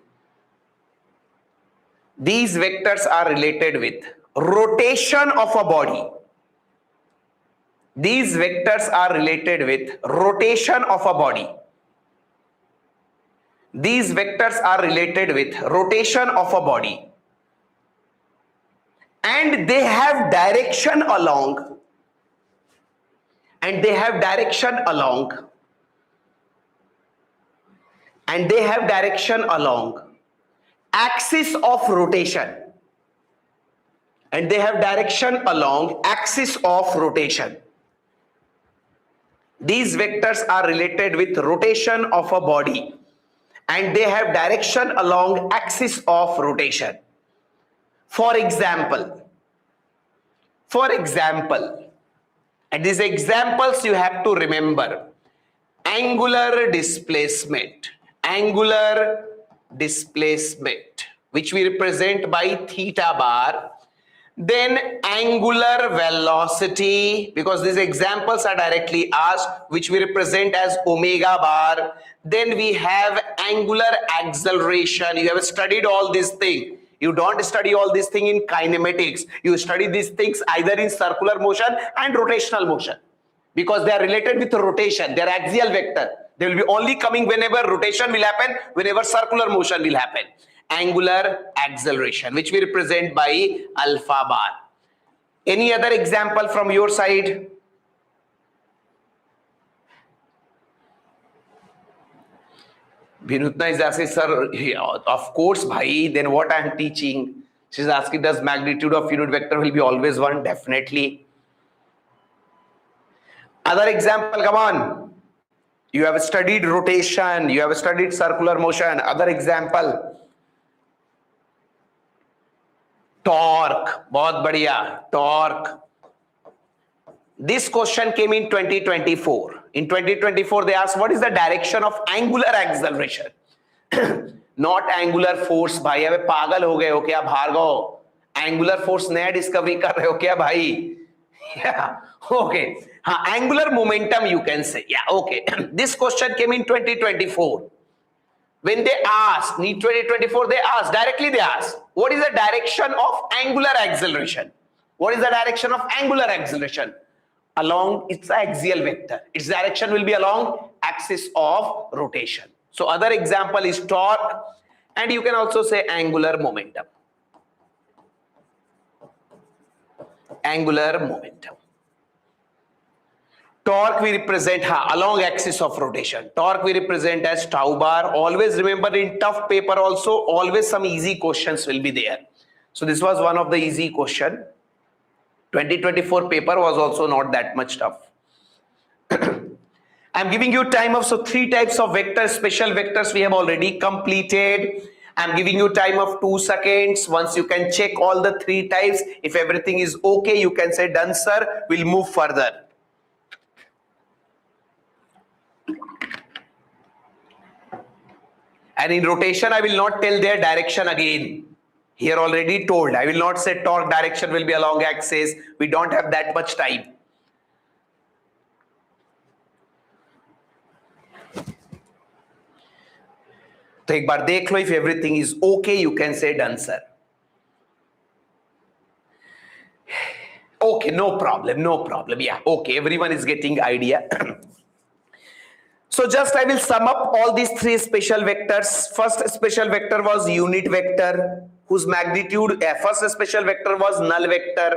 A: these vectors are related with rotation of a body. These vectors are related with rotation of a body. These vectors are related with rotation of a body. And they have direction along. And they have direction along. And they have direction along axis of rotation, and they have direction along axis of rotation. These vectors are related with rotation of a body, and they have direction along axis of rotation. For example, and these examples you have to remember: angular displacement, which we represent by theta bar, then angular velocity, because these examples are directly asked, which we represent as omega bar. Then we have angular acceleration. You have studied all these things. You don't study all these things in kinematics. You study these things either in circular motion and rotational motion, because they are related with rotation. They are axial vector. They will be only coming whenever rotation will happen, whenever circular motion will happen. Angular acceleration, which we represent by alpha bar. Any other example from your side? Vinutna is asking, sir, of course, bhai, then what I am teaching? She is asking, does magnitude of unit vector will be always 1? Definitely. Other example, come on. You have studied rotation, you have studied circular motion. Other example. Torque, बहुत बढ़िया, torque. This question came in 2024. In 2024, they asked, what is the direction of angular acceleration? Not angular force, भाई. अबे पागल हो गए हो क्या Bhargava? Angular force नया discovery कर रहे हो क्या भाई? Yeah, okay. Angular momentum, you can say. Yeah, okay. This question came in 2024. When they asked, in 2024, they asked, directly they asked, what is the direction of angular acceleration? What is the direction of angular acceleration? Along its axial vector. Its direction will be along axis of rotation. So other example is torque, and you can also say angular momentum. Angular momentum. Torque we represent along axis of rotation. Torque we represent as tau bar. Always remember, in tough paper also, always some easy questions will be there. So this was one of the easy question. 2024 paper was also not that much tough. I'm giving you time of, so 3 types of vectors, special vectors we have already completed. I'm giving you time of 2 seconds. Once you can check all the 3 types, if everything is okay, you can say done, sir. We'll move further. And in rotation, I will not tell their direction again. Here already told. I will not say torque direction will be along axis. We don't have that much time. तो एक बार देख लो, if everything is okay you can say done sir. Okay, no problem, no problem. Yeah, okay, everyone is getting idea. So just I will sum up all these three special vectors. First special vector was unit vector, whose magnitude, first special vector was null vector.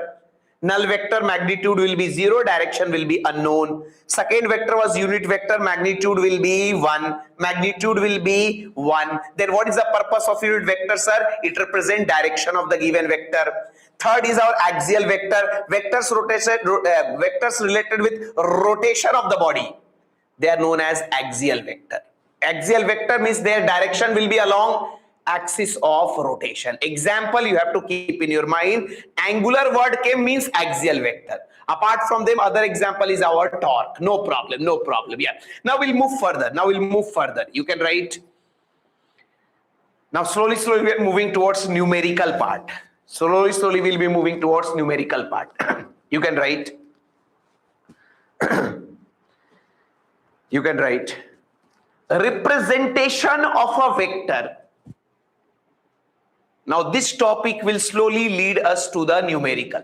A: Null vector magnitude will be 0, direction will be unknown. Second vector was unit vector, magnitude will be 1. Magnitude will be 1. Then what is the purpose of unit vector, sir? It represents direction of the given vector. Third is our axial vector. Vectors related with rotation of the body. They are known as axial vector. Axial vector means their direction will be along axis of rotation. Example you have to keep in your mind. Angular word came means axial vector. Apart from them, other example is our torque. No problem, no problem. Yeah. Now we'll move further. You can write. Now slowly we are moving towards numerical part. Slowly we'll be moving towards numerical part. You can write. You can write representation of a vector. Now this topic will slowly lead us to the numerical.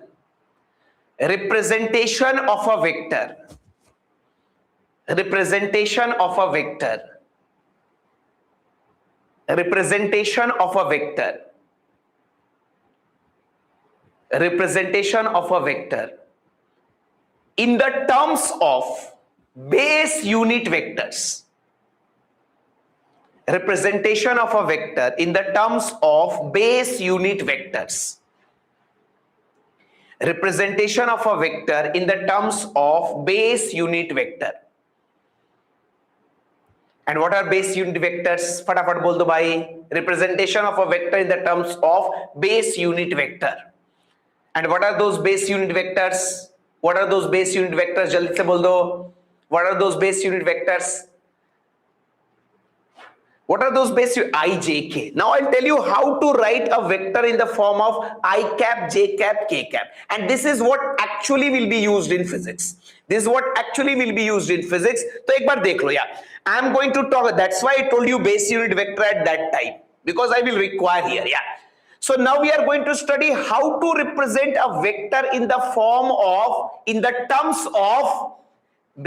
A: Representation of a vector. Representation of a vector. Representation of a vector. Representation of a vector in the terms of base unit vectors. Representation of a vector in the terms of base unit vectors. Representation of a vector in the terms of base unit vector. And what are base unit vectors? फटाफट बोल दो भाई. Representation of a vector in the terms of base unit vector. And what are those base unit vectors? What are those base unit vectors? जल्दी से बोल दो. What are those base unit vectors? What are those base I, j, k? Now I'll tell you how to write a vector in the form of I cap, j cap, k cap. And this is what actually will be used in physics. This is what actually will be used in physics. तो एक बार देख लो यार. I'm going to talk. That's why I told you base unit vector at that time, because I will require here. Yeah. So now we are going to study how to represent a vector in the form of, in the terms of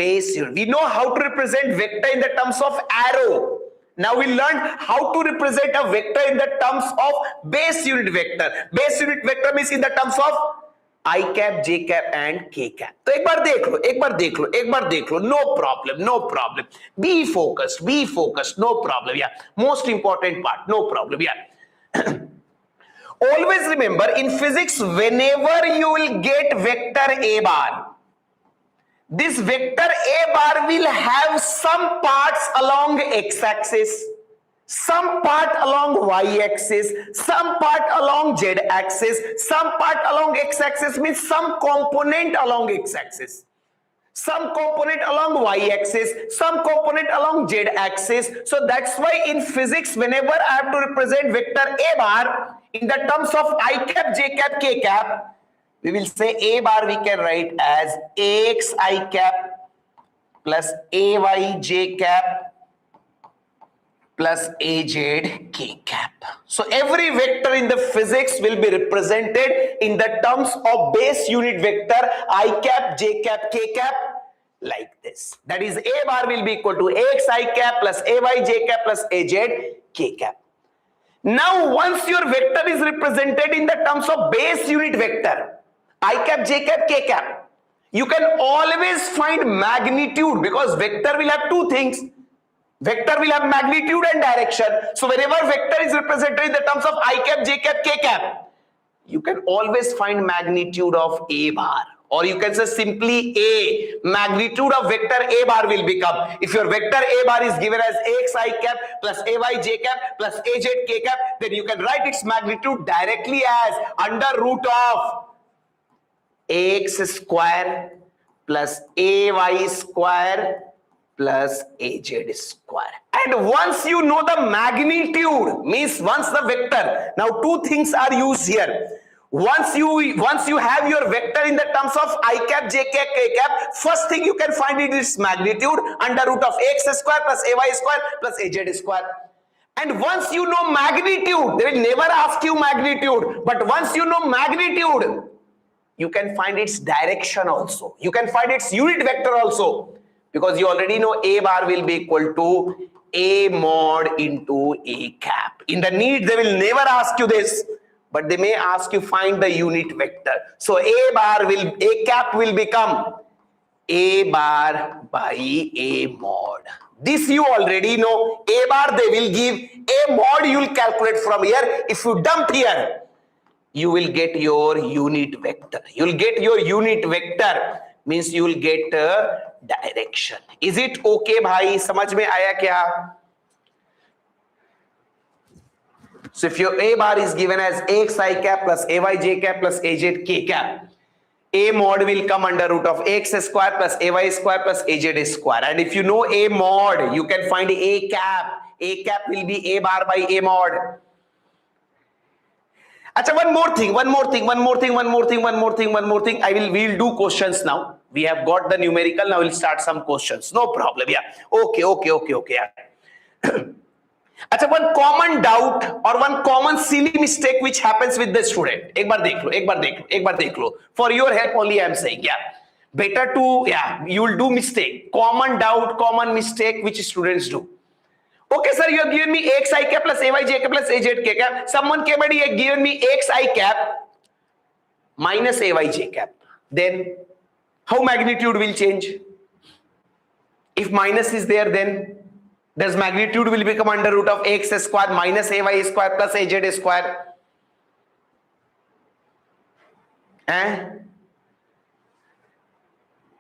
A: base unit. We know how to represent vector in the terms of arrow. Now we learned how to represent a vector in the terms of base unit vector. Base unit vector means in the terms of I cap, j cap and k cap. तो एक बार देख लो. No problem. Be focused. No problem. Yeah. Most important part. No problem. Yeah. Always remember, in physics, whenever you will get vector a bar, this vector a bar will have some parts along x-axis, some part along y-axis, some part along z-axis, some part along x-axis means some component along x-axis, some component along y-axis, some component along z-axis. So that's why in physics, whenever I have to represent vector a bar in the terms of I cap, j cap, k cap, we will say a bar we can write as ax I cap plus ay j cap plus az k cap. So every vector in the physics will be represented in the terms of base unit vector I cap, j cap, k cap like this. That is a bar will be equal to ax I cap plus ay j cap plus az k cap. Now once your vector is represented in the terms of base unit vector I cap, j cap, k cap, you can always find magnitude, because vector will have two things. Vector will have magnitude and direction. So whenever vector is represented in the terms of I cap, j cap, k cap, you can always find magnitude of a bar. Or you can say simply a magnitude of vector a bar will become, if your vector a bar is given as ax I cap plus ay j cap plus az k cap, then you can write its magnitude directly as under root of ax square plus ay square plus az square. And once you know the magnitude, means once the vector, now two things are used here. Once you have your vector in the terms of I cap, j cap, k cap, first thing you can find it is magnitude under root of ax square plus ay square plus az square. And once you know magnitude, they will never ask you magnitude, but once you know magnitude, you can find its direction also. You can find its unit vector also, because you already know A bar will be equal to A mod into A cap. In the NEET, they will never ask you this, but they may ask you find the unit vector. So A cap will become A bar by A mod. This you already know. A bar they will give, A mod you will calculate from here. If you dump here, you will get your unit vector. You will get your unit vector, means you will get direction. Is it okay bhai? समझ में आया क्या? So if your A bar is given as AXI cap plus AYJ cap plus AZK cap, A mod will come under root of AX square plus AY square plus AZ square. And if you know A mod, you can find A cap. A cap will be A bar by A mod. Achha, one more thing. We'll do questions now. We have got the numerical. Now we'll start some questions. No problem. Yeah. Okay. Yeah. अच्छा, one common doubt or one common silly mistake which happens with the student. एक बार देख लो. For your help only I am saying. Yeah. Better to, yeah, you will do mistake. Common doubt, common mistake which students do. Okay, sir, you have given me AXI cap plus AYJ cap plus AZK cap. Someone came and he had given me AXI cap minus AYJ cap. Then how magnitude will change? If minus is there, then this magnitude will become under root of AX square minus AY square plus AZ square.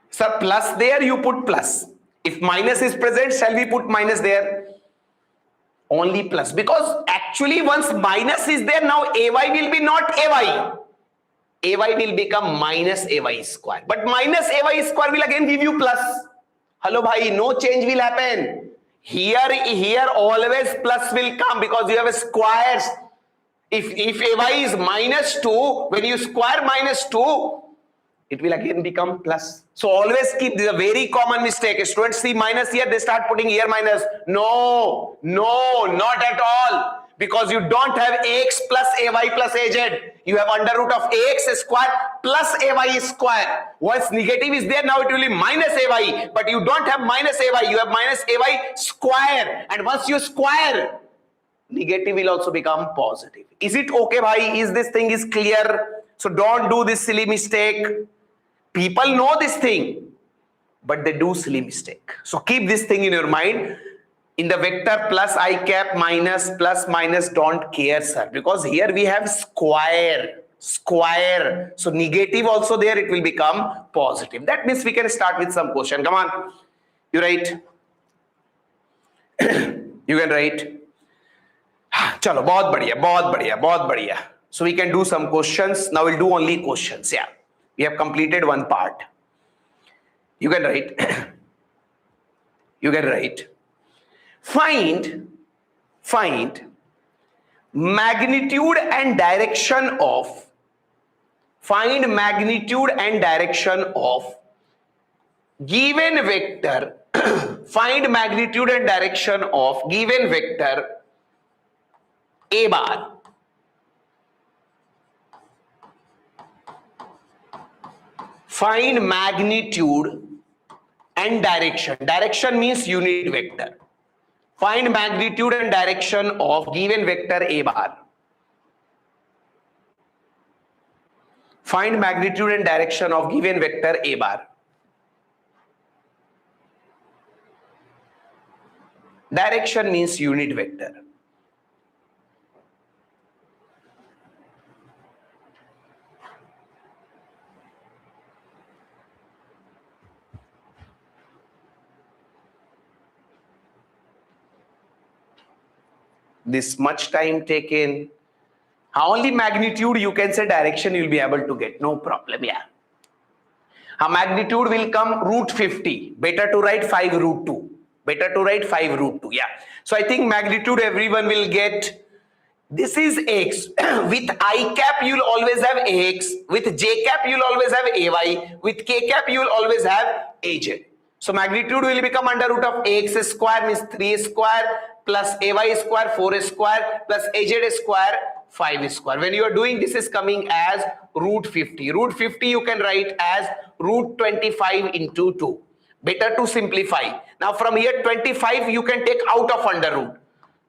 A: Sir, plus there you put plus. If minus is present, shall we put minus there? Only plus, because actually once minus is there, now AY will be not AY. AY will become minus AY square. But minus AY square will again give you plus. Hello bhai, no change will happen. Here always plus will come because you have a squares. If AY is minus 2, when you square minus 2, it will again become plus. So always keep, this is a very common mistake. Students see minus here, they start putting here minus. No, not at all. Because you don't have AX plus AY plus AZ. You have under root of AX square plus AY square. Once negative is there, now it will be minus AY. But you don't have minus AY, you have minus AY square. And once you square, negative will also become positive. Is it okay, bhai? Is this thing is clear? So don't do this silly mistake. People know this thing, but they do silly mistake. So keep this thing in your mind. In the vector plus I cap minus plus minus, don't care, sir, because here we have square. So negative also there, it will become positive. That means we can start with some question. Come on, you write. You can write. Chalo, बहुत बढ़िया. So we can do some questions. Now we'll do only questions. Yeah, we have completed one part. You can write. Find magnitude and direction of. Find magnitude and direction of given vector. Find magnitude and direction of given vector A bar. Find magnitude and direction. Direction means unit vector. Find magnitude and direction of given vector A bar. Find magnitude and direction of given vector A bar. Direction means unit vector. This much time taken. Only magnitude you can say, direction you will be able to get. No problem. Yeah. Magnitude will come root 50. Better to write 5 root 2. Yeah. So I think magnitude everyone will get. This is X. With I cap you will always have AX. With J cap you will always have AY. With K cap you will always have AZ. So magnitude will become under root of ax square means 3 square plus ay square 4 square plus az square 5 square. When you are doing this is coming as root 50. Root 50 you can write as root 25 into 2. Better to simplify. Now from here 25 you can take out of under root.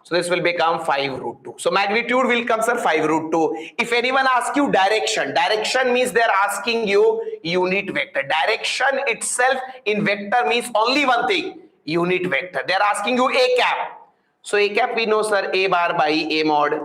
A: So this will become 5 root 2. So magnitude will come, sir, 5 root 2. If anyone asks you direction, direction means they're asking you unit vector. Direction itself in vector means only one thing, unit vector. They're asking you a cap. So a cap we know, sir, a bar by a mod.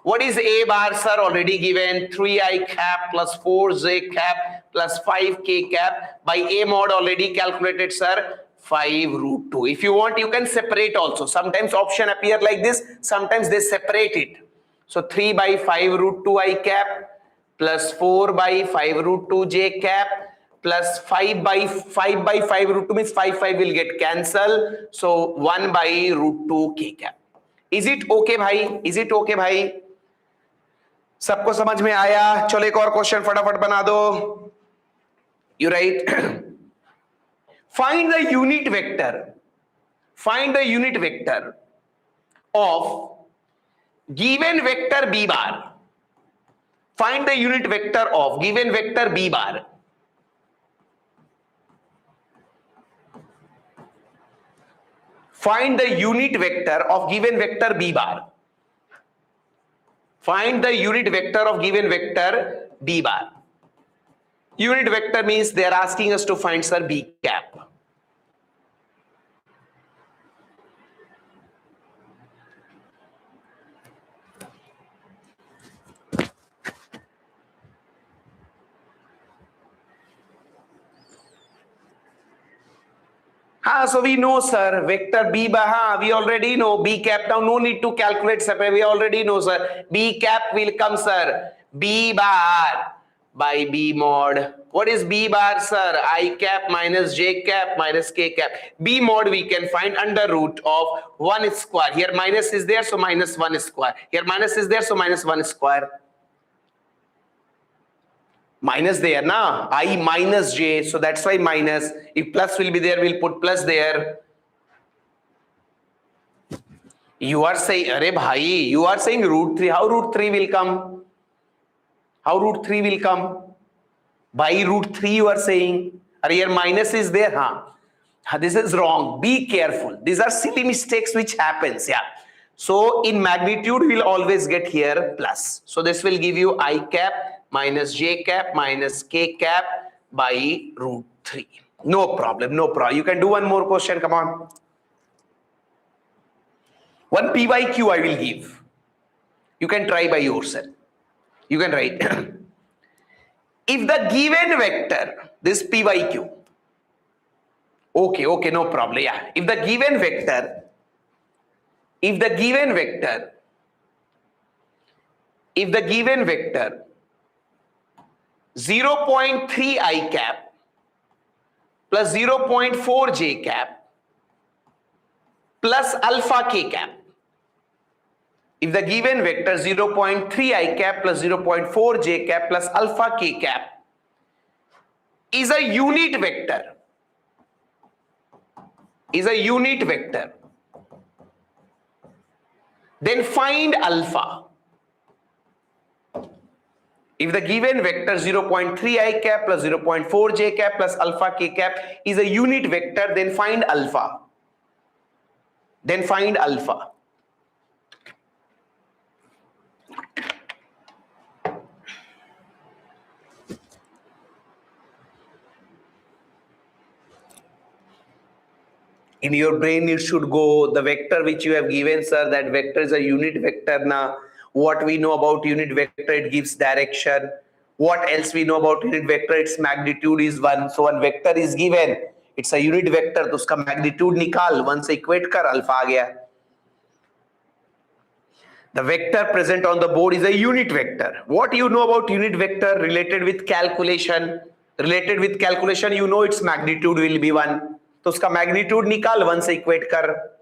A: What is a bar, sir? Already given 3i cap plus 4j cap plus 5k cap by a mod already calculated, sir. 5 root 2. If you want, you can separate also. Sometimes option appear like this, sometimes they separate it. So 3 by 5 root 2 I cap plus 4 by 5 root 2 j cap plus 5 by 5 root 2 means 5 will get cancelled. So 1 by root 2 k cap. Is it okay, bhai? Is it okay, bhai? सबको समझ में आया? चलो एक और question फटाफट बना दो. You write. Find the unit vector. Find the unit vector of given vector b bar. Find the unit vector of given vector b bar. Find the unit vector of given vector b bar. Find the unit vector of given vector b bar. Unit vector means they are asking us to find, sir, b cap. So we know, sir, vector b bar, we already know b cap. Now no need to calculate separate. We already know, sir, b cap will come, sir, b bar by b mod. What is b bar, sir? I cap minus j cap minus k cap. B mod we can find under root of 1 square. Here minus is there, so minus 1 square. Here minus is there, so minus 1 square. Minus there, na? I minus j, so that's why minus. If plus will be there, we'll put plus there. You are saying, Arey bhai, you are saying root 3. How root 3 will come? How root 3 will come? By root 3 you are saying. Arey here minus is there, huh? This is wrong. Be careful. These are silly mistakes which happens, yeah. So in magnitude, we'll always get here plus. So this will give you I cap minus j cap minus k cap by root 3. No problem, no problem. You can do one more question, come on. One p by q I will give. You can try by yourself. You can write. If the given vector, this p by q. Okay, no problem, yeah. If the given vector 0.3 I cap plus 0.4 j cap plus alpha k cap. If the given vector 0.3 I cap plus 0.4 j cap plus alpha k cap is a unit vector, then find alpha. If the given vector 0.3 I cap plus 0.4 j cap plus alpha k cap is a unit vector, then find alpha. In your brain it should go, the vector which you have given, sir, that vector is a unit vector. Now what we know about unit vector, it gives direction. What else we know about unit vector? Its magnitude is 1. So one vector is given, it's a unit vector, तो उसका magnitude निकाल, 1 से equate कर, alpha आ गया. The vector present on the board is a unit vector. What you know about unit vector related with calculation? You know its magnitude will be 1. तो उसका magnitude निकाल, 1 से equate कर.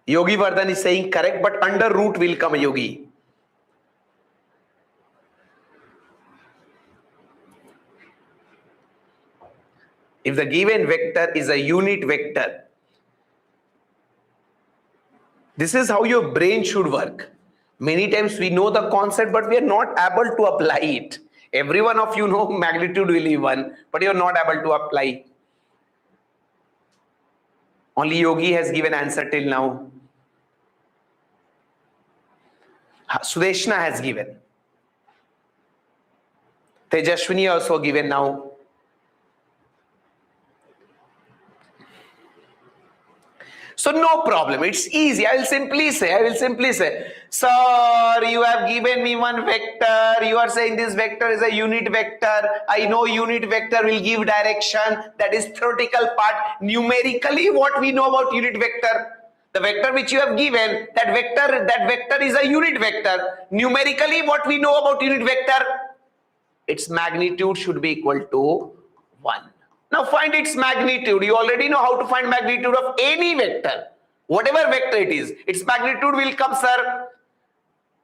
A: Yogi Vardhan is saying correct, but under root will come, Yogi. If the given vector is a unit vector, this is how your brain should work. Many times we know the concept, but we are not able to apply it. Every one of you know magnitude will be 1, but you are not able to apply. Only Yogi has given answer till now. Sudeshna has given. Tejashwini also given now. So no problem, it's easy. I will simply say, sir, you have given me one vector. You are saying this vector is a unit vector. I know unit vector will give direction. That is theoretical part. Numerically, what we know about unit vector? The vector which you have given, that vector is a unit vector. Numerically, what we know about unit vector? Its magnitude should be equal to 1. Now find its magnitude. You already know how to find magnitude of any vector. Whatever vector it is, its magnitude will come, sir,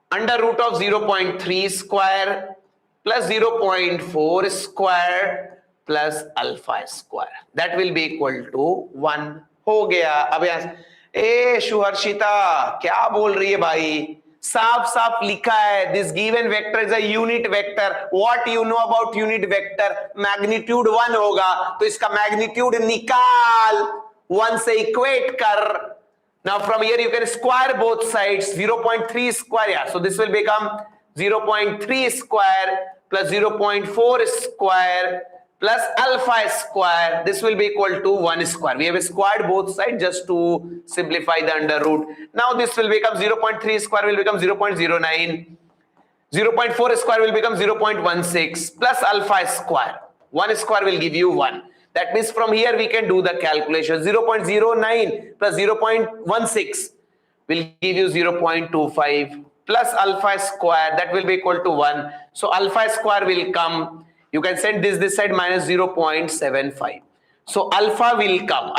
A: under root of 0.3 square plus 0.4 square plus alpha square. That will be equal to 1. हो गया. अब यहाँ ए शुहर्षिता क्या बोल रही है भाई? साफ साफ लिखा है, this given vector is a unit vector. What you know about unit vector? Magnitude 1 होगा, तो इसका मैग्नीट्यूड निकाल, 1 से इक्वेट कर. Now from here you can square both sides. 0.3 square, या so this will become 0.3 square plus 0.4 square plus alpha square. This will be equal to 1 square. We have squared both sides just to simplify the under root. Now this will become 0.3 square will become 0.09. 0.4 square will become 0.16 plus alpha square. 1 square will give you 1. That means from here we can do the calculation. 0.09 plus 0.16 will give you 0.25 plus alpha square. That will be equal to 1. So alpha square will come. You can send this side minus 0.75. So alpha will come.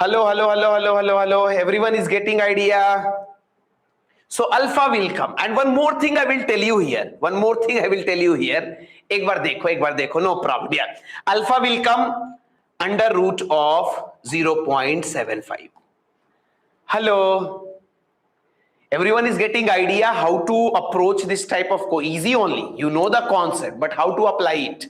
A: Hello. Everyone is getting idea. So alpha will come. And one more thing I will tell you here. एक बार देखो. No problem. Yeah. Alpha will come under root of 0.75. Hello. Everyone is getting idea how to approach this type of easy only. You know the concept, but how to apply it.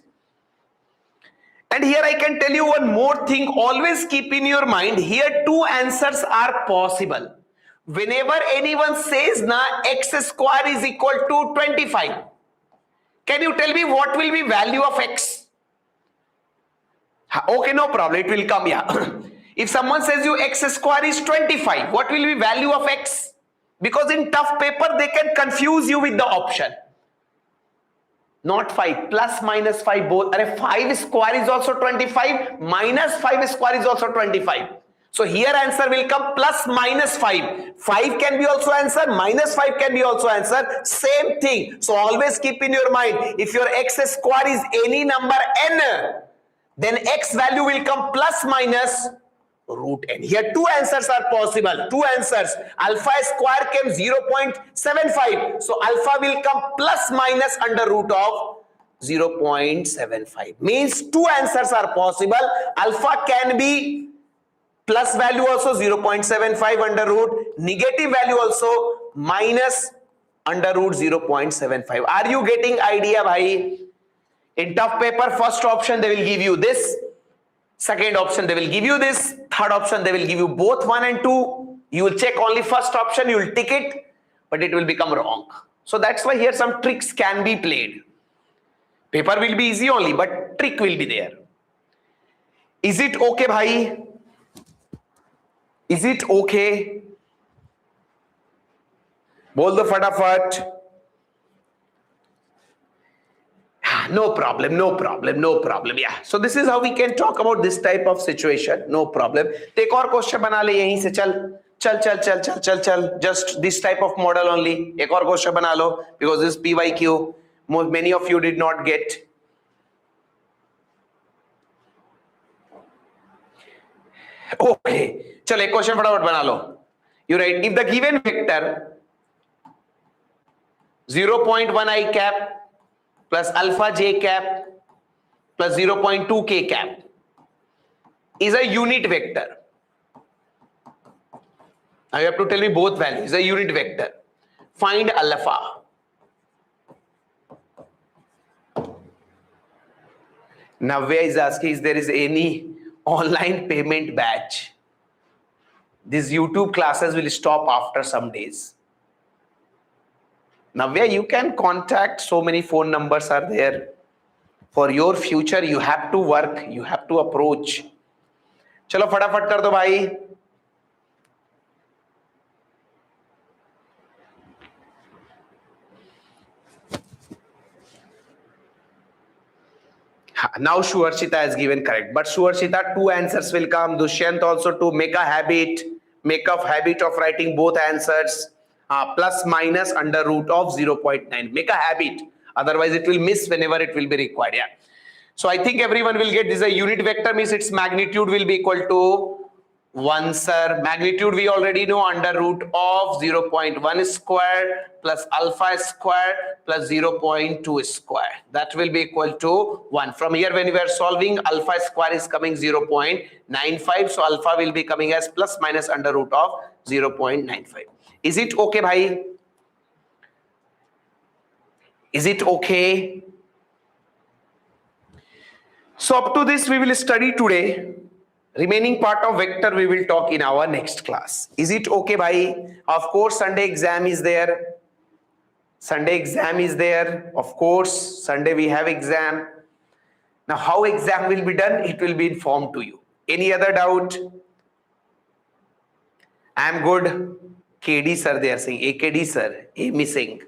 A: And here I can tell you one more thing. Always keep in your mind, here two answers are possible. Whenever anyone says na x square is equal to 25, can you tell me what will be value of x? Okay, no problem. It will come here. If someone says you x square is 25, what will be value of x? Because in tough paper, they can confuse you with the option. Not 5, plus minus 5 both. 5 square is also 25, minus 5 square is also 25. So here answer will come plus minus 5. 5 can be also answer, minus 5 can be also answer. Same thing. So always keep in your mind, if your x square is any number n, then x value will come plus minus root n. Here two answers are possible. Two answers. Alpha square came 0.75. So alpha will come plus minus under root of 0.75. Means two answers are possible. Alpha can be plus value also 0.75 under root. Negative value also minus under root 0.75. Are you getting idea, bhai? In tough paper, first option they will give you this. Second option they will give you this. Third option they will give you both 1 and 2. You will check only first option, you will tick it, but it will become wrong. So that's why here some tricks can be played. Paper will be easy only, but trick will be there. Is it okay, bhai? Is it okay? बोल दो फटाफट. No problem. Yeah. So this is how we can talk about this type of situation. No problem. तो एक और question बना ले यहीं से. चल. Just this type of model only. एक और क्वेश्चन बना लो, because this PYQ many of you did not get. Okay. चल एक क्वेश्चन फटाफट बना लो. You write, if the given vector 0.1 I cap plus alpha j cap plus 0.2 k cap is a unit vector. Now you have to tell me both values. Is a unit vector. Find alpha. Navya is asking, is there is any online payment batch? These YouTube classes will stop after some days. Navya, you can contact, so many phone numbers are there. For your future, you have to work, you have to approach. चलो फटाफट कर दो भाई. Now Suharshita has given correct, but Suharshita, two answers will come. Dushyant also, to make a habit of writing both answers, plus minus under root of 0.9. Make a habit, otherwise it will miss whenever it will be required. Yeah. So I think everyone will get this. A unit vector means its magnitude will be equal to 1, sir. Magnitude we already know, under root of 0.1 square plus alpha square plus 0.2 square. That will be equal to 1. From here, when we are solving, alpha square is coming 0.95. So alpha will be coming as plus minus under root of 0.95. Is it okay, bhai? Is it okay? So up to this we will study today. Remaining part of vector we will talk in our next class. Is it okay, bhai? Of course, Sunday exam is there. Sunday exam is there. Of course, Sunday we have exam. Now, how exam will be done? It will be informed to you. Any other doubt? I am good. KD sir, they are saying. AKD sir, A missing.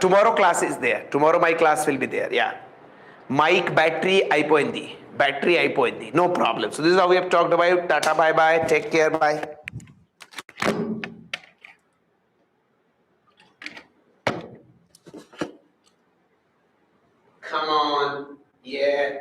A: Tomorrow class is there. Tomorrow my class will be there. Yeah. Mic battery ipoindi. Battery ipoindi. No problem. So this is how we have talked about. Tata, bye bye. Take care. Bye. Come on. Yeah.